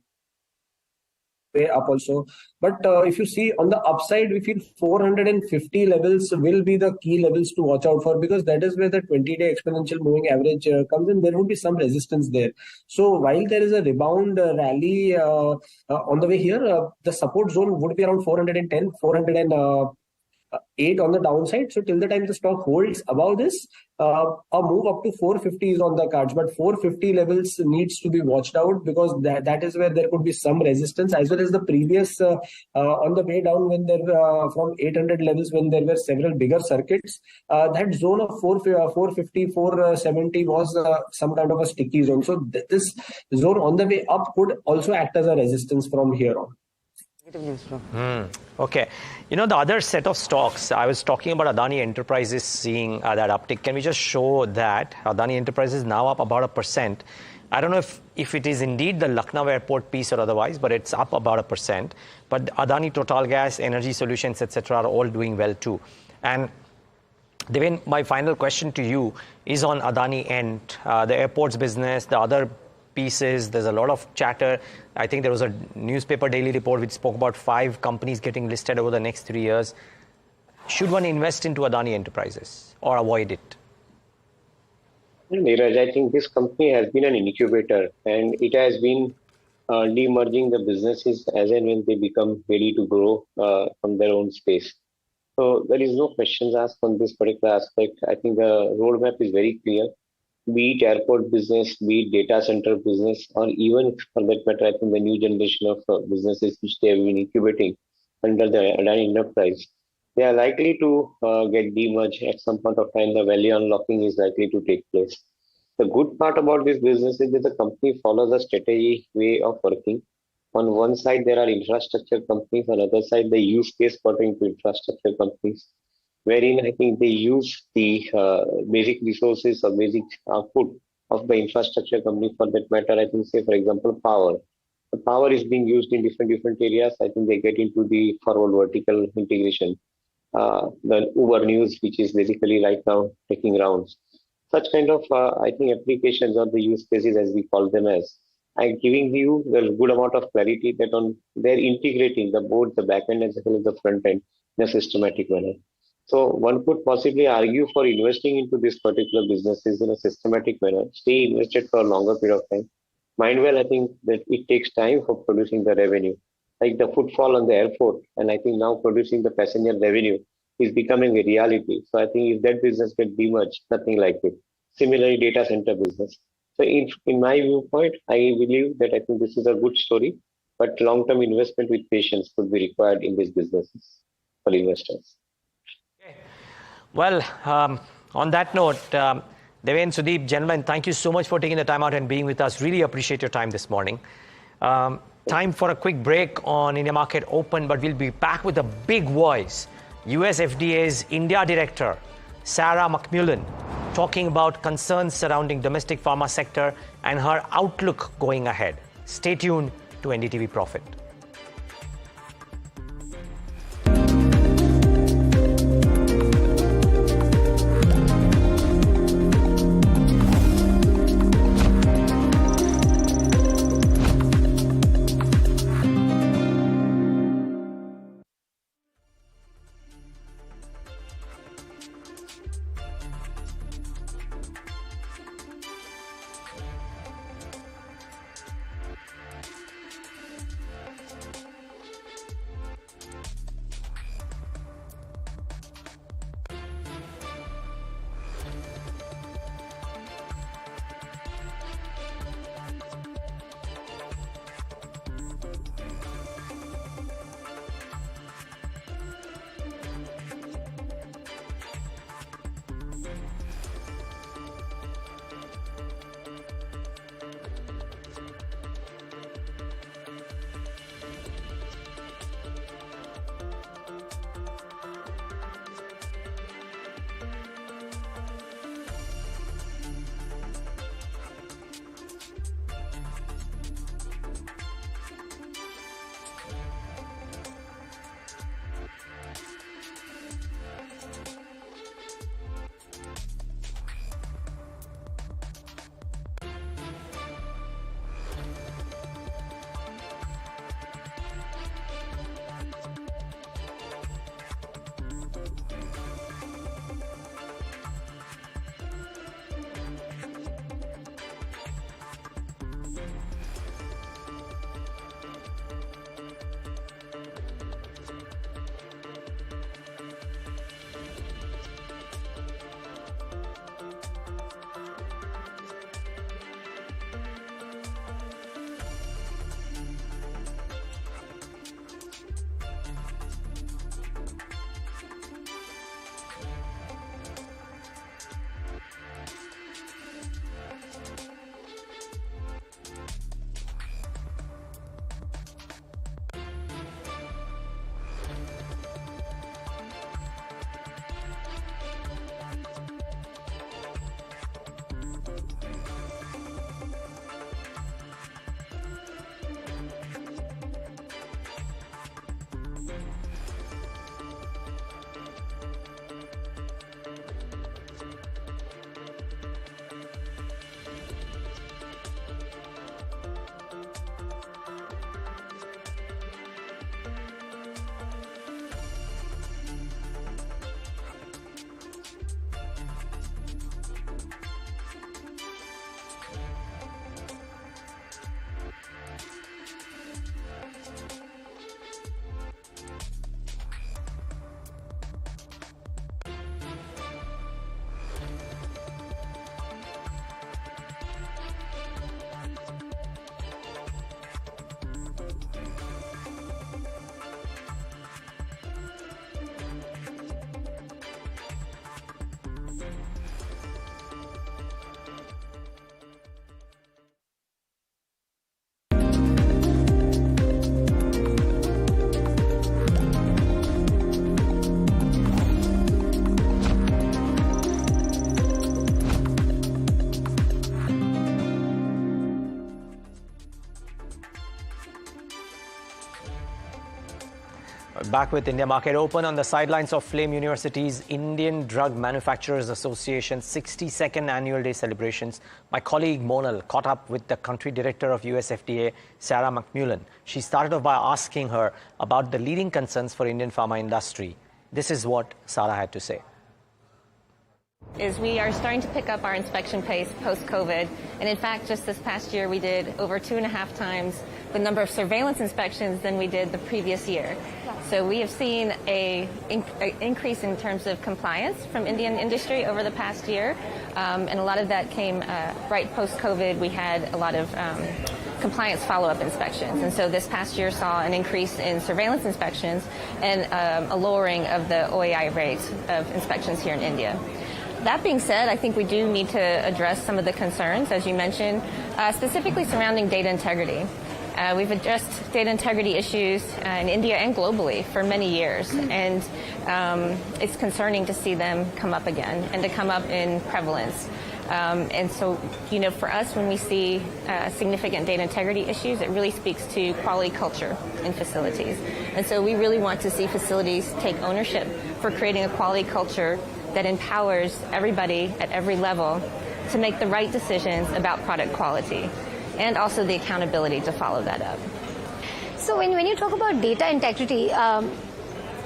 way up also. But if you see on the upside, we feel 450 levels will be the key levels to watch out for, because that is where the 20-day exponential moving average comes in. There would be some resistance there. So while there is a rebound rally on the way here, the support zone would be around 410, 408 on the downside. So till the time the stock holds above this, a move up to 450 is on the cards. But 450 levels needs to be watched out, because that is where there could be some resistance, as well as the previous on the way down when there from 800 levels, when there were several bigger circuits, that zone of 450, 470 was some kind of a sticky zone. So this zone on the way up could also act as a resistance from here on. Okay. You know, the other set of stocks, I was talking about Adani Enterprises seeing that uptick. Can we just show that? Adani Enterprises now up about 1%. I don't know if it is indeed the Lucknow airport piece or otherwise, but it's up about 1%. But Adani Total Gas, Energy Solutions, etc. are all doing well too. And Devin, my final question to you is on Adani Ent, the airports business, the other pieces. There's a lot of chatter. I think there was a newspaper daily report which spoke about 5 companies getting listed over the next 3 years. Should one invest into Adani Enterprises or avoid it? Niraj, I think this company has been an incubator, and it has been demerging the businesses as and when they become ready to grow from their own space. So there is no questions asked on this particular aspect. I think the roadmap is very clear. Be it airport business, be it data center business, or even for that matter, I think the new generation of businesses which they have been incubating under the Adani Enterprise, they are likely to get demerged at some point of time. The value unlocking is likely to take place. The good part about this business is that the company follows a strategy way of working. On one side, there are infrastructure companies. On the other side, the use case pertaining to infrastructure companies, wherein I think they use the basic resources or basic output of the infrastructure company. For that matter, I think, say, for example, power. The power is being used in different areas. I think they get into the forward vertical integration. The Uber News, which is basically right now taking rounds. Such kind of, I think, applications or the use cases, as we call them as, I'm giving you the good amount of clarity that they're integrating both the back end as well as the front end in a systematic manner. So one could possibly argue for investing into this particular businesses in a systematic manner, stay invested for a longer period of time. Meanwhile, I think that it takes time for producing the revenue, like the footfall on the airport, and I think now producing the passenger revenue is becoming a reality. So I think if that business gets demerged, nothing like it. Similarly, data center business. So in my viewpoint, I believe that I think this is a good story, but long-term investment with patience could be required in these businesses for investors. Well, on that note, Deven, Sudeep, gentlemen, thank you so much for taking the time out and being with us. Really appreciate your time this morning. Time for a quick break on India Market Open, but we'll be back with a big voice. US FDA's India Director, Sarah McMullen, talking about concerns surrounding domestic pharma sector and her outlook going ahead. Stay tuned to NDTV Profit. Back with India Market Open on the sidelines of Flame University's Indian Drug Manufacturers Association 62nd Annual Day celebrations. My colleague Monal caught up with the country director of US FDA, Sarah McMullen. She started off by asking her about the leading concerns for Indian pharma industry. This is what Sarah had to say. We are starting to pick up our inspection pace post-COVID. And in fact, just this past year, we did over 2.5 times the number of surveillance inspections than we did the previous year. So we have seen an increase in terms of compliance from Indian industry over the past year. And a lot of that came right post-COVID. We had a lot of compliance follow-up inspections. And so this past year saw an increase in surveillance inspections and a lowering of the OAI rates of inspections here in India. That being said, I think we do need to address some of the concerns, as you mentioned, specifically surrounding data integrity. We've addressed data integrity issues in India and globally for many years, and it's concerning to see them come up again and to come up in prevalence. And so, you know, for us, when we see significant data integrity issues, it really speaks to quality culture in facilities. And so we really want to see facilities take ownership for creating a quality culture that empowers everybody at every level to make the right decisions about product quality, and also the accountability to follow that up. So when you talk about data integrity,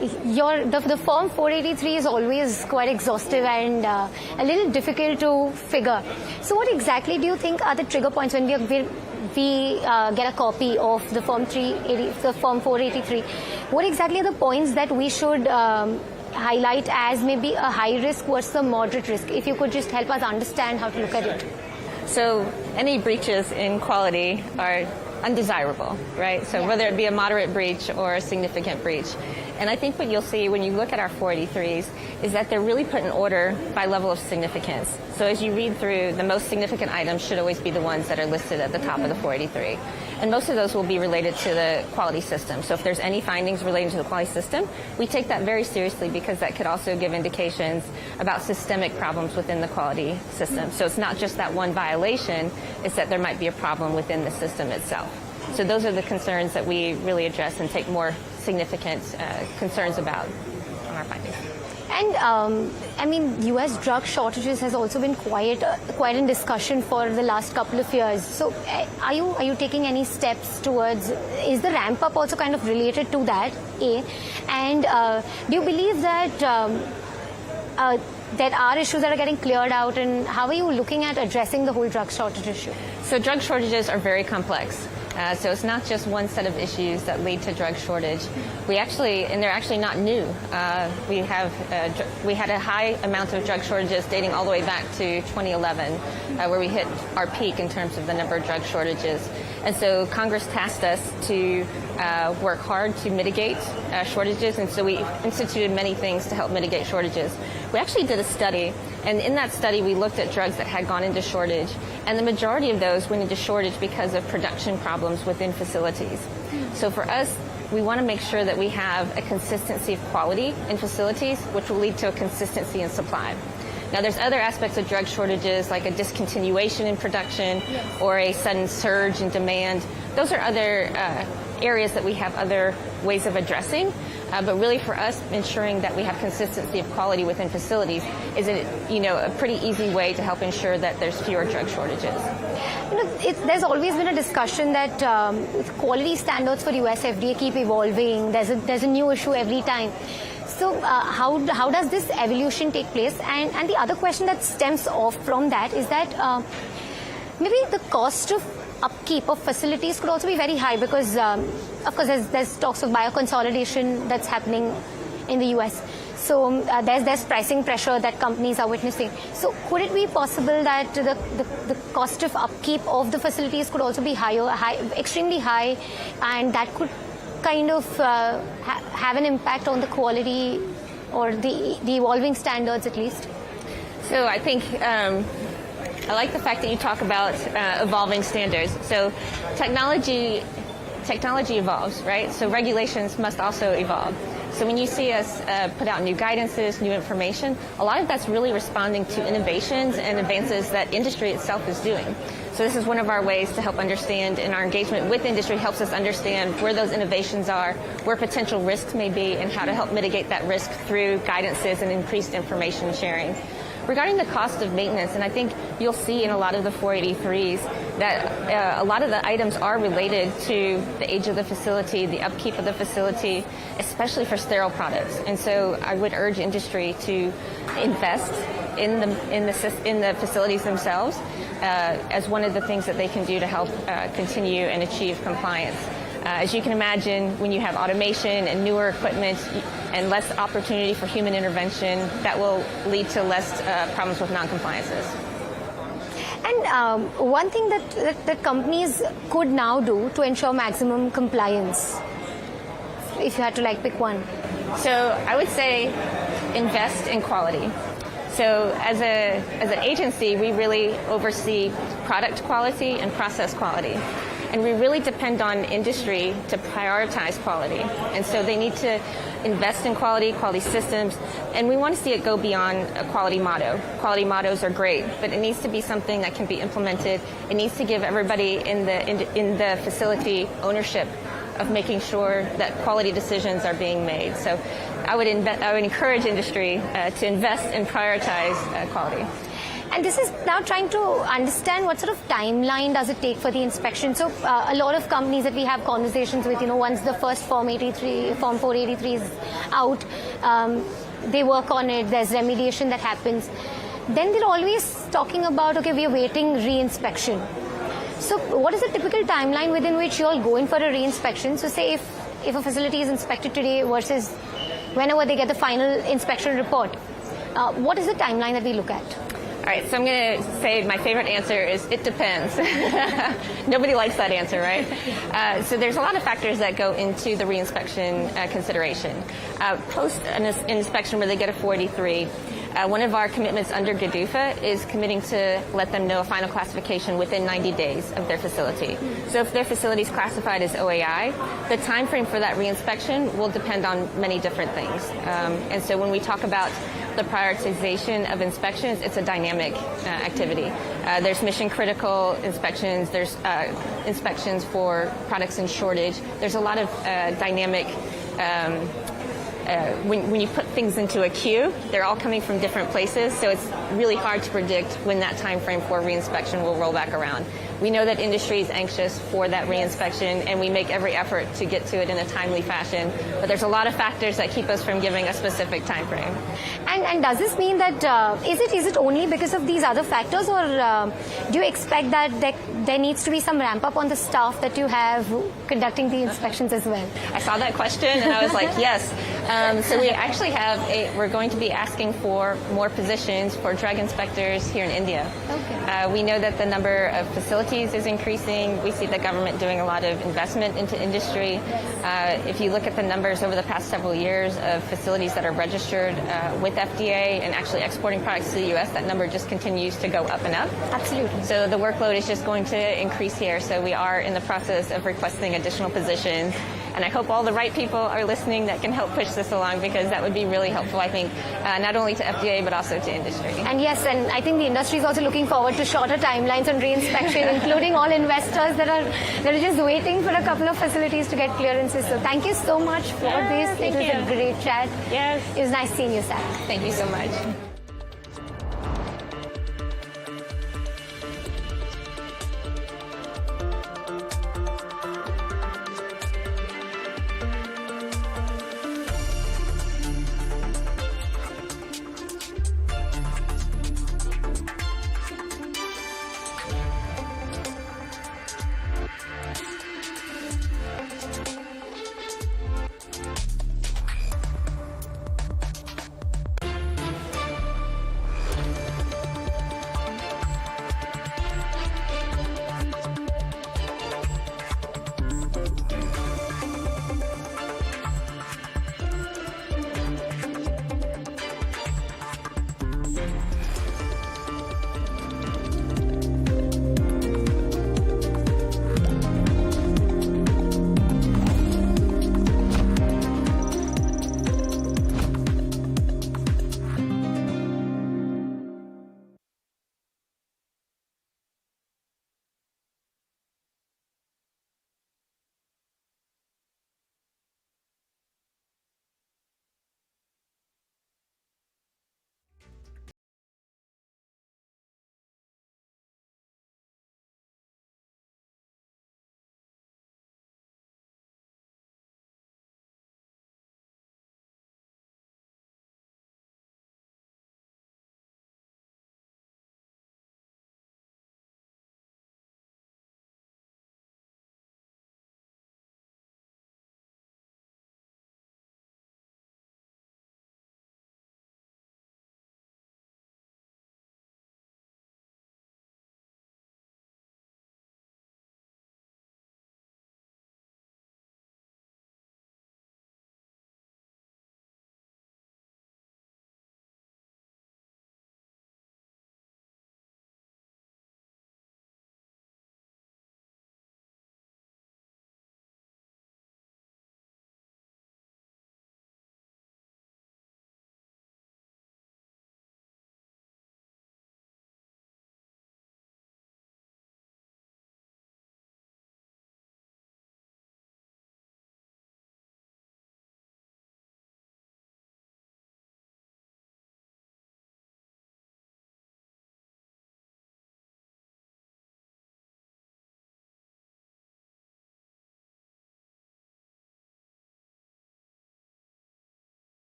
the Form 483 is always quite exhaustive and a little difficult to figure. So what exactly do you think are the trigger points when we get a copy of the Form 483? What exactly are the points that we should highlight as maybe a high risk versus a moderate risk? If you could just help us understand how to look at it. So any breaches in quality are undesirable, right? So whether it be a moderate breach or a significant breach. And I think what you'll see when you look at our 483s is that they're really put in order by level of significance. So as you read through, the most significant items should always be the ones that are listed at the top of the 483. And most of those will be related to the quality system. So if there's any findings relating to the quality system, we take that very seriously, because that could also give indications about systemic problems within the quality system. So it's not just that one violation, it's that there might be a problem within the system itself. So those are the concerns that we really address and take more significant concerns about on our findings. And I mean, U.S. drug shortages has also been quite in discussion for the last couple of years. So are you taking any steps towards, is the ramp up also kind of related to that, A? And do you believe that there are issues that are getting cleared out, and how are you looking at addressing the whole drug shortage issue? So drug shortages are very complex. So it's not just one set of issues that lead to drug shortage. And they're actually not new. We had a high amount of drug shortages dating all the way back to 2011, where we hit our peak in terms of the number of drug shortages. And so Congress tasked us to work hard to mitigate shortages, and so we instituted many things to help mitigate shortages. We actually did a study, and in that study we looked at drugs that had gone into shortage, and the majority of those went into shortage because of production problems within facilities. So for us, we want to make sure that we have a consistency of quality in facilities, which will lead to a consistency in supply. Now, there's other aspects of drug shortages, like a discontinuation in production or a sudden surge in demand. Those are other areas that we have other ways of addressing. But really, for us, ensuring that we have consistency of quality within facilities is a pretty easy way to help ensure that there's fewer drug shortages. There's always been a discussion that quality standards for US FDA keep evolving. There's a new issue every time. So how does this evolution take place? And the other question that stems off from that is that maybe the cost of upkeep of facilities could also be very high, because of course there's talks of bioconsolidation that's happening in the US. So there's pricing pressure that companies are witnessing. So could it be possible that the cost of upkeep of the facilities could also be extremely high, and that could kind of have an impact on the quality or the evolving standards at least? So I think I like the fact that you talk about evolving standards. So technology evolves, right? So regulations must also evolve. So when you see us put out new guidances, new information, a lot of that's really responding to innovations and advances that industry itself is doing. So this is one of our ways to help understand, and our engagement with industry helps us understand where those innovations are, where potential risks may be, and how to help mitigate that risk through guidances and increased information sharing. Regarding the cost of maintenance, and I think you'll see in a lot of the 483s that a lot of the items are related to the age of the facility, the upkeep of the facility, especially for sterile products. And so I would urge industry to invest in the facilities themselves as one of the things that they can do to help continue and achieve compliance. As you can imagine, when you have automation and newer equipment and less opportunity for human intervention, that will lead to less problems with non-compliances. And one thing that companies could now do to ensure maximum compliance, if you had to pick one. So I would say invest in quality. So as an agency, we really oversee product quality and process quality. And we really depend on industry to prioritize quality. And so they need to invest in quality systems, and we want to see it go beyond a quality motto. Quality mottos are great, but it needs to be something that can be implemented. It needs to give everybody in the facility ownership of making sure that quality decisions are being made. So I would encourage industry to invest and prioritize quality. And this is now trying to understand what sort of timeline does it take for the inspection. So a lot of companies that we have conversations with, once the first Form 483 is out, they work on it, there's remediation that happens. Then they're always talking about, okay, we are waiting re-inspection. So what is the typical timeline within which you all go in for a re-inspection? So say if a facility is inspected today versus whenever they get the final inspection report, what is the timeline that we look at? All right, so I'm going to say my favorite answer is it depends. Nobody likes that answer, right? So there's a lot of factors that go into the reinspection consideration. Post an inspection where they get a 483, one of our commitments under GDUFA is committing to let them know a final classification within 90 days of their facility. So if their facility is classified as OAI, the time frame for that reinspection will depend on many different things. And so when we talk about the prioritization of inspections, it's a dynamic activity. There's mission critical inspections, there's inspections for products in shortage. There's a lot of dynamic when you put things into a queue, they're all coming from different places, so it's really hard to predict when that time frame for reinspection will roll back around. We know that industry is anxious for that reinspection, and we make every effort to get to it in a timely fashion. But there's a lot of factors that keep us from giving a specific time frame. And does this mean that is it only because of these other factors, or do you expect that there needs to be some ramp up on the staff that you have conducting the inspections as well? I saw that question and I was like, yes. So we actually we're going to be asking for more positions for drug inspectors here in India. Okay. We know that the number of facilities is increasing. We see the government doing a lot of investment into industry. If you look at the numbers over the past several years of facilities that are registered with FDA and actually exporting products to the U.S., that number just continues to go up and up. Absolutely. So the workload is just going to increase here. So we are in the process of requesting additional positions. And I hope all the right people are listening that can help push this along, because that would be really helpful, I think, not only to FDA but also to industry. And yes, and I think the industry is also looking forward to shorter timelines on reinspection, including all investors that are just waiting for a couple of facilities to get clearances. So thank you so much for this. It was a great chat. Yes. It was nice seeing you, Sarah. Thank you so much.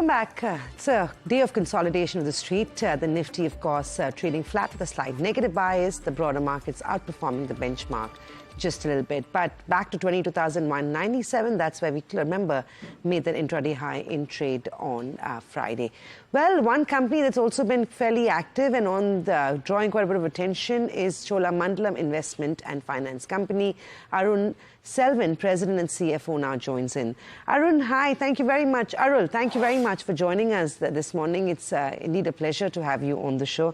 back. It's a day of consolidation of the street. The Nifty, of course, trading flat with a slight negative bias. The broader markets outperforming the benchmark just a little bit. But back to 22,197, that's where we remember made that intraday high in trade on Friday. Well, one company that's also been fairly active and on the drawing quite a bit of attention is Chola Mandalam Investment and Finance Company. Arun Selvan, President and CFO, now joins in. Arun, hi, thank you very much. Arul, thank you very much for joining us this morning. It's indeed a pleasure to have you on the show.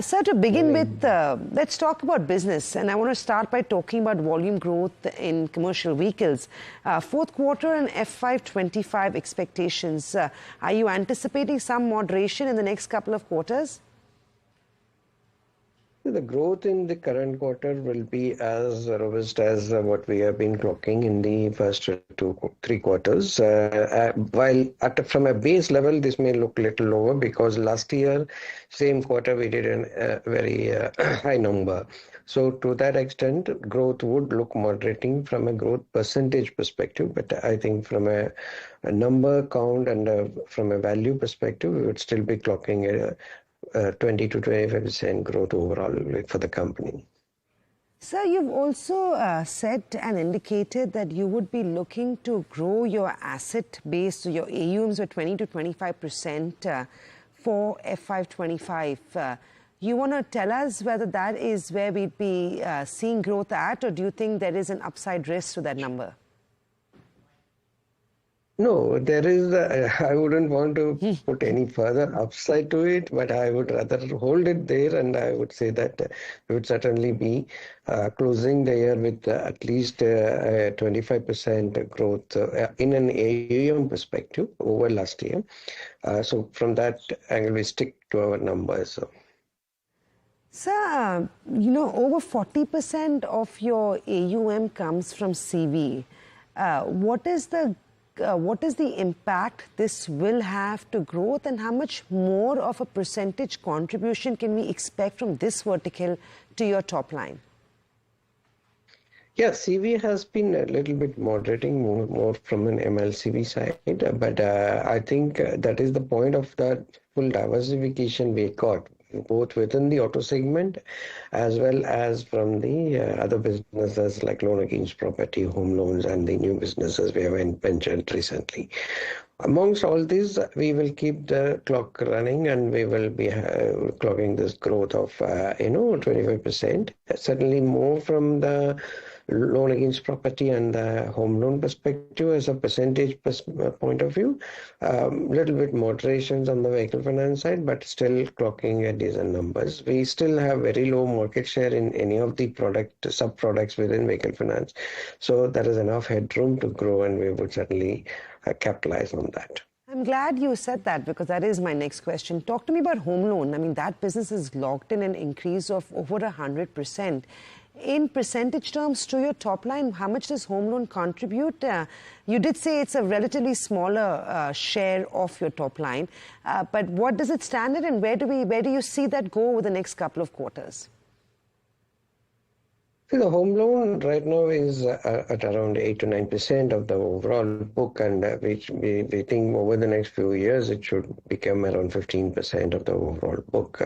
Sir, to begin with, let's talk about business. And I want to start by talking about volume growth in commercial vehicles. Fourth quarter and FY25 expectations. Are you anticipating some moderation in the next couple of quarters? The growth in the current quarter will be as robust as what we have been clocking in the first 2-3 quarters. While from a base level, this may look a little lower because last year, same quarter, we did a very high number. So to that extent, growth would look moderating from a growth percentage perspective. But I think from a number count and from a value perspective, we would still be clocking 20 to 25% growth overall for the company. Sir, you've also said and indicated that you would be looking to grow your asset base, so your AUMs with 20 to 25% for FY25. You want to tell us whether that is where we'd be seeing growth at, or do you think there is an upside risk to that number? No, there is. I wouldn't want to put any further upside to it, but I would rather hold it there, and I would say that we would certainly be closing the year with at least 25% growth in an AUM perspective over last year. So from that angle, we stick to our numbers. So. Sir, you know, over 40% of your AUM comes from CV. What is the impact this will have to growth, and how much more of a percentage contribution can we expect from this vertical to your top line? Yeah, CV has been a little bit moderating more from an MLCV side, but I think that is the point of that full diversification we got, both within the auto segment as well as from the other businesses like loan against property, home loans, and the new businesses we have ventured recently. Amongst all these, we will keep the clock running, and we will be clocking this growth of 25%. Certainly more from the loan against property and the home loan perspective as a percentage point of view. Little bit moderations on the vehicle finance side, but still clocking at decent numbers. We still have very low market share in any of the sub-products within vehicle finance. So there is enough headroom to grow, and we would certainly capitalize on that. I'm glad you said that, because that is my next question. Talk to me about home loan. I mean, that business is locked in an increase of over 100%. In percentage terms to your top line, how much does home loan contribute? You did say it's a relatively smaller share of your top line, but what does it stand at, and where do you see that go over the next couple of quarters? The home loan right now is at around 8 to 9% of the overall book, and which we think over the next few years it should become around 15% of the overall book.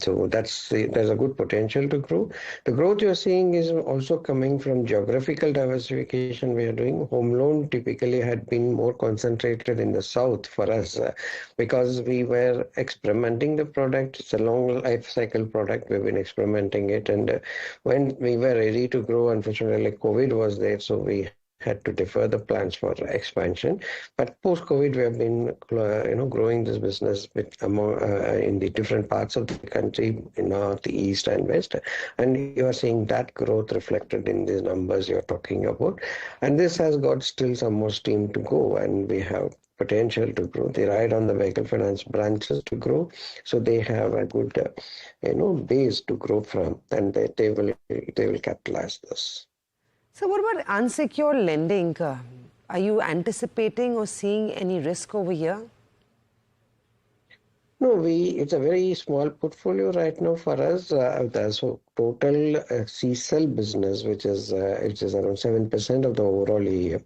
So there's a good potential to grow. The growth you're seeing is also coming from geographical diversification we are doing. Home loan typically had been more concentrated in the south for us because we were experimenting the product. It's a long life cycle product. We've been experimenting it, and when we were ready to grow, unfortunately COVID was there, so we had to defer the plans for expansion. But post-COVID, we have been growing this business in the different parts of the country, in north, the east, and west. And you are seeing that growth reflected in these numbers you're talking about. And this has got still some more steam to go, and we have potential to grow. They ride on the vehicle finance branches to grow, so they have a good, base to grow from, and they will capitalize this. So, what about unsecured lending? Are you anticipating or seeing any risk over here? No, it's a very small portfolio right now for us. So total CSEL business, which is around 7% of the overall AUM.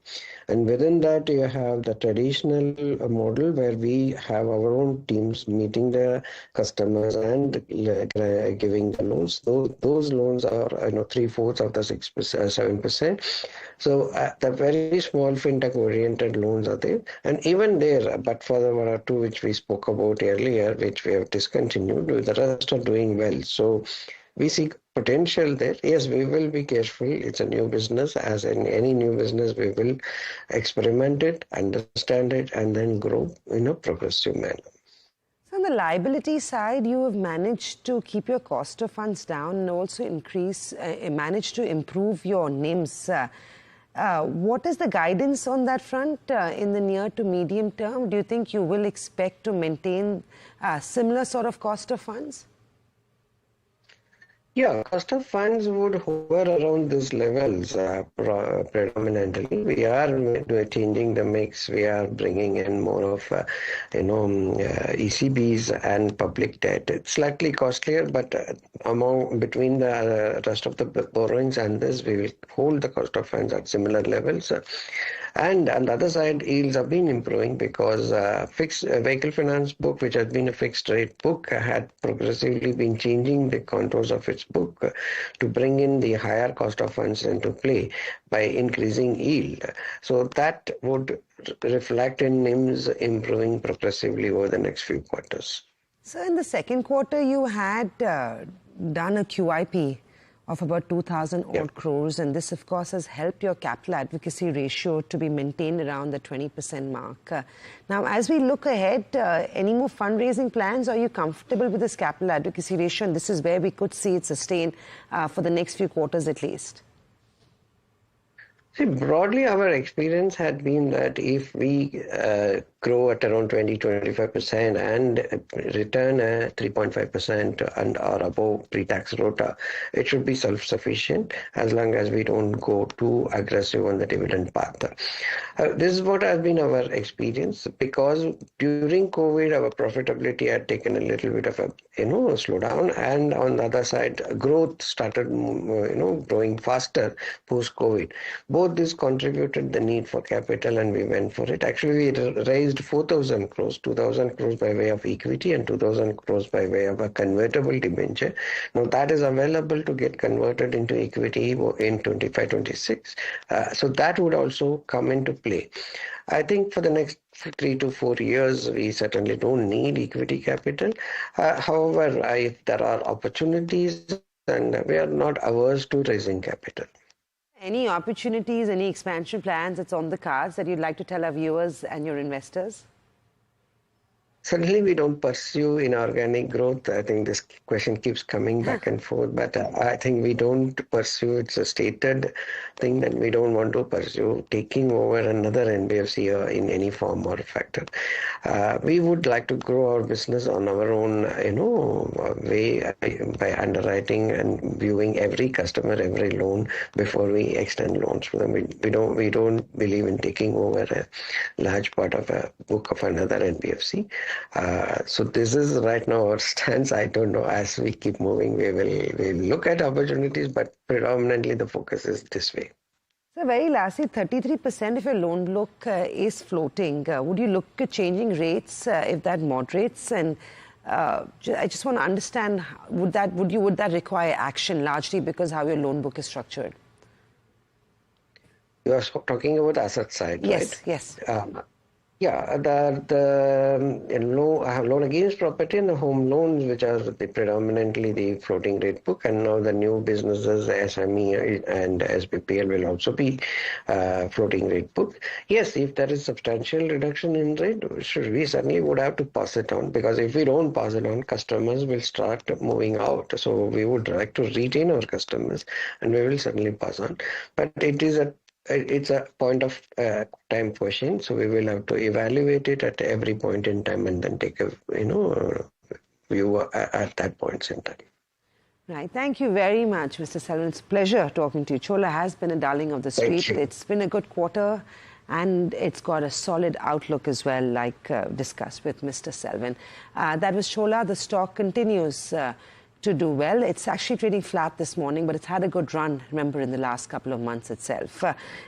And within that, you have the traditional model where we have our own teams meeting the customers and giving the loans. Those loans are 3/4 of the 6%, 7%. So the very small fintech-oriented loans are there, and even there, but for the one or two which we spoke about earlier, which we have discontinued, the rest are doing well. So we see potential there. Yes, we will be careful. It's a new business. As in any new business, we will experiment it, understand it, and then grow in a progressive manner. So on the liability side, you have managed to keep your cost of funds down and also managed to improve your NIMs. What is the guidance on that front in the near to medium term? Do you think you will expect to maintain similar sort of cost of funds? Yeah, cost of funds would hover around these levels predominantly. We are changing the mix. We are bringing in more of, ECBs and public debt. It's slightly costlier, but between the rest of the borrowings and this, we will hold the cost of funds at similar levels. And on the other side, yields have been improving because fixed vehicle finance book, which has been a fixed rate book, had progressively been changing the contours of its book to bring in the higher cost of funds into play by increasing yield. So that would reflect in NIMs improving progressively over the next few quarters. So in the second quarter, you had done a QIP of about 2,000 odd crores, and this of course has helped your capital adequacy ratio to be maintained around the 20% mark. Now as we look ahead, any more fundraising plans? Are you comfortable with this capital adequacy ratio, and this is where we could see it sustain for the next few quarters at least? See, broadly, our experience had been that if we grow at around 20-25% and return 3.5% and or above pre-tax ROTA, it should be self-sufficient as long as we don't go too aggressive on the dividend path. This is what has been our experience, because during COVID, our profitability had taken a little bit of a slowdown, and on the other side, growth started growing faster post-COVID. Both this contributed the need for capital, and we went for it. Actually, we raised 4,000 crores, 2,000 crores by way of equity and 2,000 crores by way of a convertible debenture. Now that is available to get converted into equity in 25-26. So that would also come into play. I think for the next 3 to 4 years, we certainly don't need equity capital. However, if there are opportunities, and we are not averse to raising capital. Any opportunities, any expansion plans that's on the cards that you'd like to tell our viewers and your investors? Certainly, we don't pursue inorganic growth. I think this question keeps coming back and forth, but I think we don't pursue. It's a stated thing that we don't want to pursue taking over another NBFC in any form or factor. We would like to grow our business on our own, way by underwriting and viewing every customer, every loan before we extend loans to them. We don't believe in taking over a large part of a book of another NBFC. So this is right now our stance. I don't know, as we keep moving, we'll look at opportunities, but predominantly the focus is this way. So very lastly, 33% of your loan book is floating. Would you look at changing rates if that moderates? And I just want to understand, would that require action largely because how your loan book is structured? You are talking about asset side, right? Yes. Yeah, the loan against property and the home loans, which are predominantly the floating rate book, and now the new businesses, SME and SBPL will also be floating rate book. Yes, if there is substantial reduction in rate, we certainly would have to pass it on, because if we don't pass it on, customers will start moving out. So we would like to retain our customers, and we will certainly pass on. But it's a point of time question, so we will have to evaluate it at every point in time and then take a view at that point in time. Right. Thank you very much, Mr. Selvan. It's a pleasure talking to you. Chola has been a darling of the street. It's been a good quarter, and it's got a solid outlook as well, like discussed with Mr. Selvin. That was Chola. The stock continues to do well. It's actually trading flat this morning, but it's had a good run, remember, in the last couple of months itself.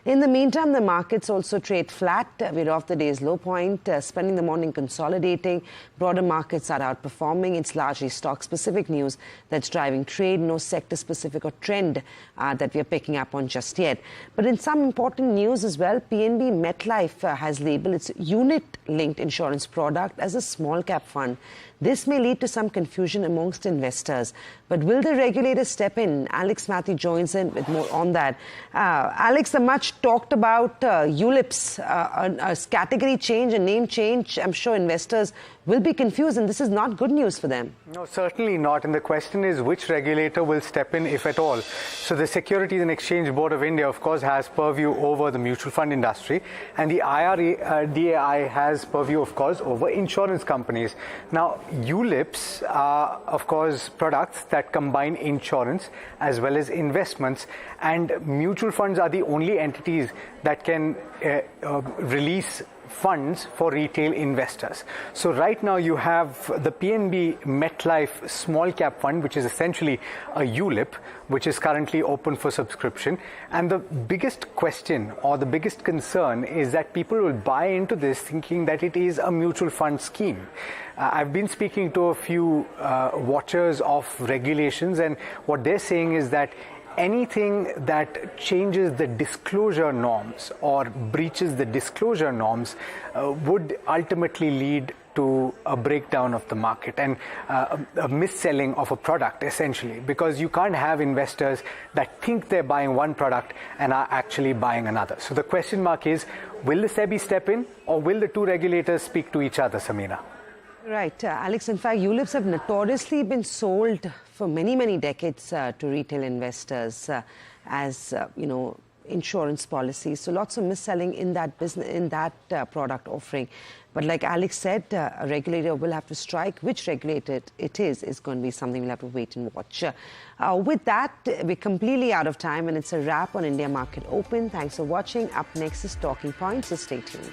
In the meantime, the markets also trade flat. We're off the day's low point, spending the morning consolidating. Broader markets are outperforming. It's largely stock-specific news that's driving trade, no sector-specific or trend that we're picking up on just yet. But in some important news as well, PNB MetLife has labeled its unit-linked insurance product as a small-cap fund. This may lead to some confusion amongst investors. But will the regulator step in? Alex Matthew joins in with more on that. Alex, the much talked about ULIPs, a category change, a name change. I'm sure investors will be confused, and this is not good news for them. No, certainly not. And the question is which regulator will step in, if at all. So the Securities and Exchange Board of India, of course, has purview over the mutual fund industry. And the IRDAI has purview, of course, over insurance companies. Now, ULIPs are, of course, products that combine insurance as well as investments. And mutual funds are the only entities that can release funds for retail investors. So right now you have the PNB MetLife Small Cap Fund, which is essentially a ULIP, which is currently open for subscription. And the biggest question or the biggest concern is that people will buy into this thinking that it is a mutual fund scheme. I've been speaking to a few watchers of regulations, and what they're saying is that anything that changes the disclosure norms or breaches the disclosure norms would ultimately lead to a breakdown of the market and a mis-selling of a product, essentially, because you can't have investors that think they're buying one product and are actually buying another. So the question mark is, will the SEBI step in, or will the two regulators speak to each other, Samina? Right, Alex. In fact, ULIPs have notoriously been sold for many, many decades to retail investors as, insurance policies. So lots of mis-selling in that business, in that product offering. But like Alex said, a regulator will have to strike. Which regulator it is going to be something we'll have to wait and watch. With that, we're completely out of time, and it's a wrap on India Market Open. Thanks for watching. Up next is Talking Points, so stay tuned.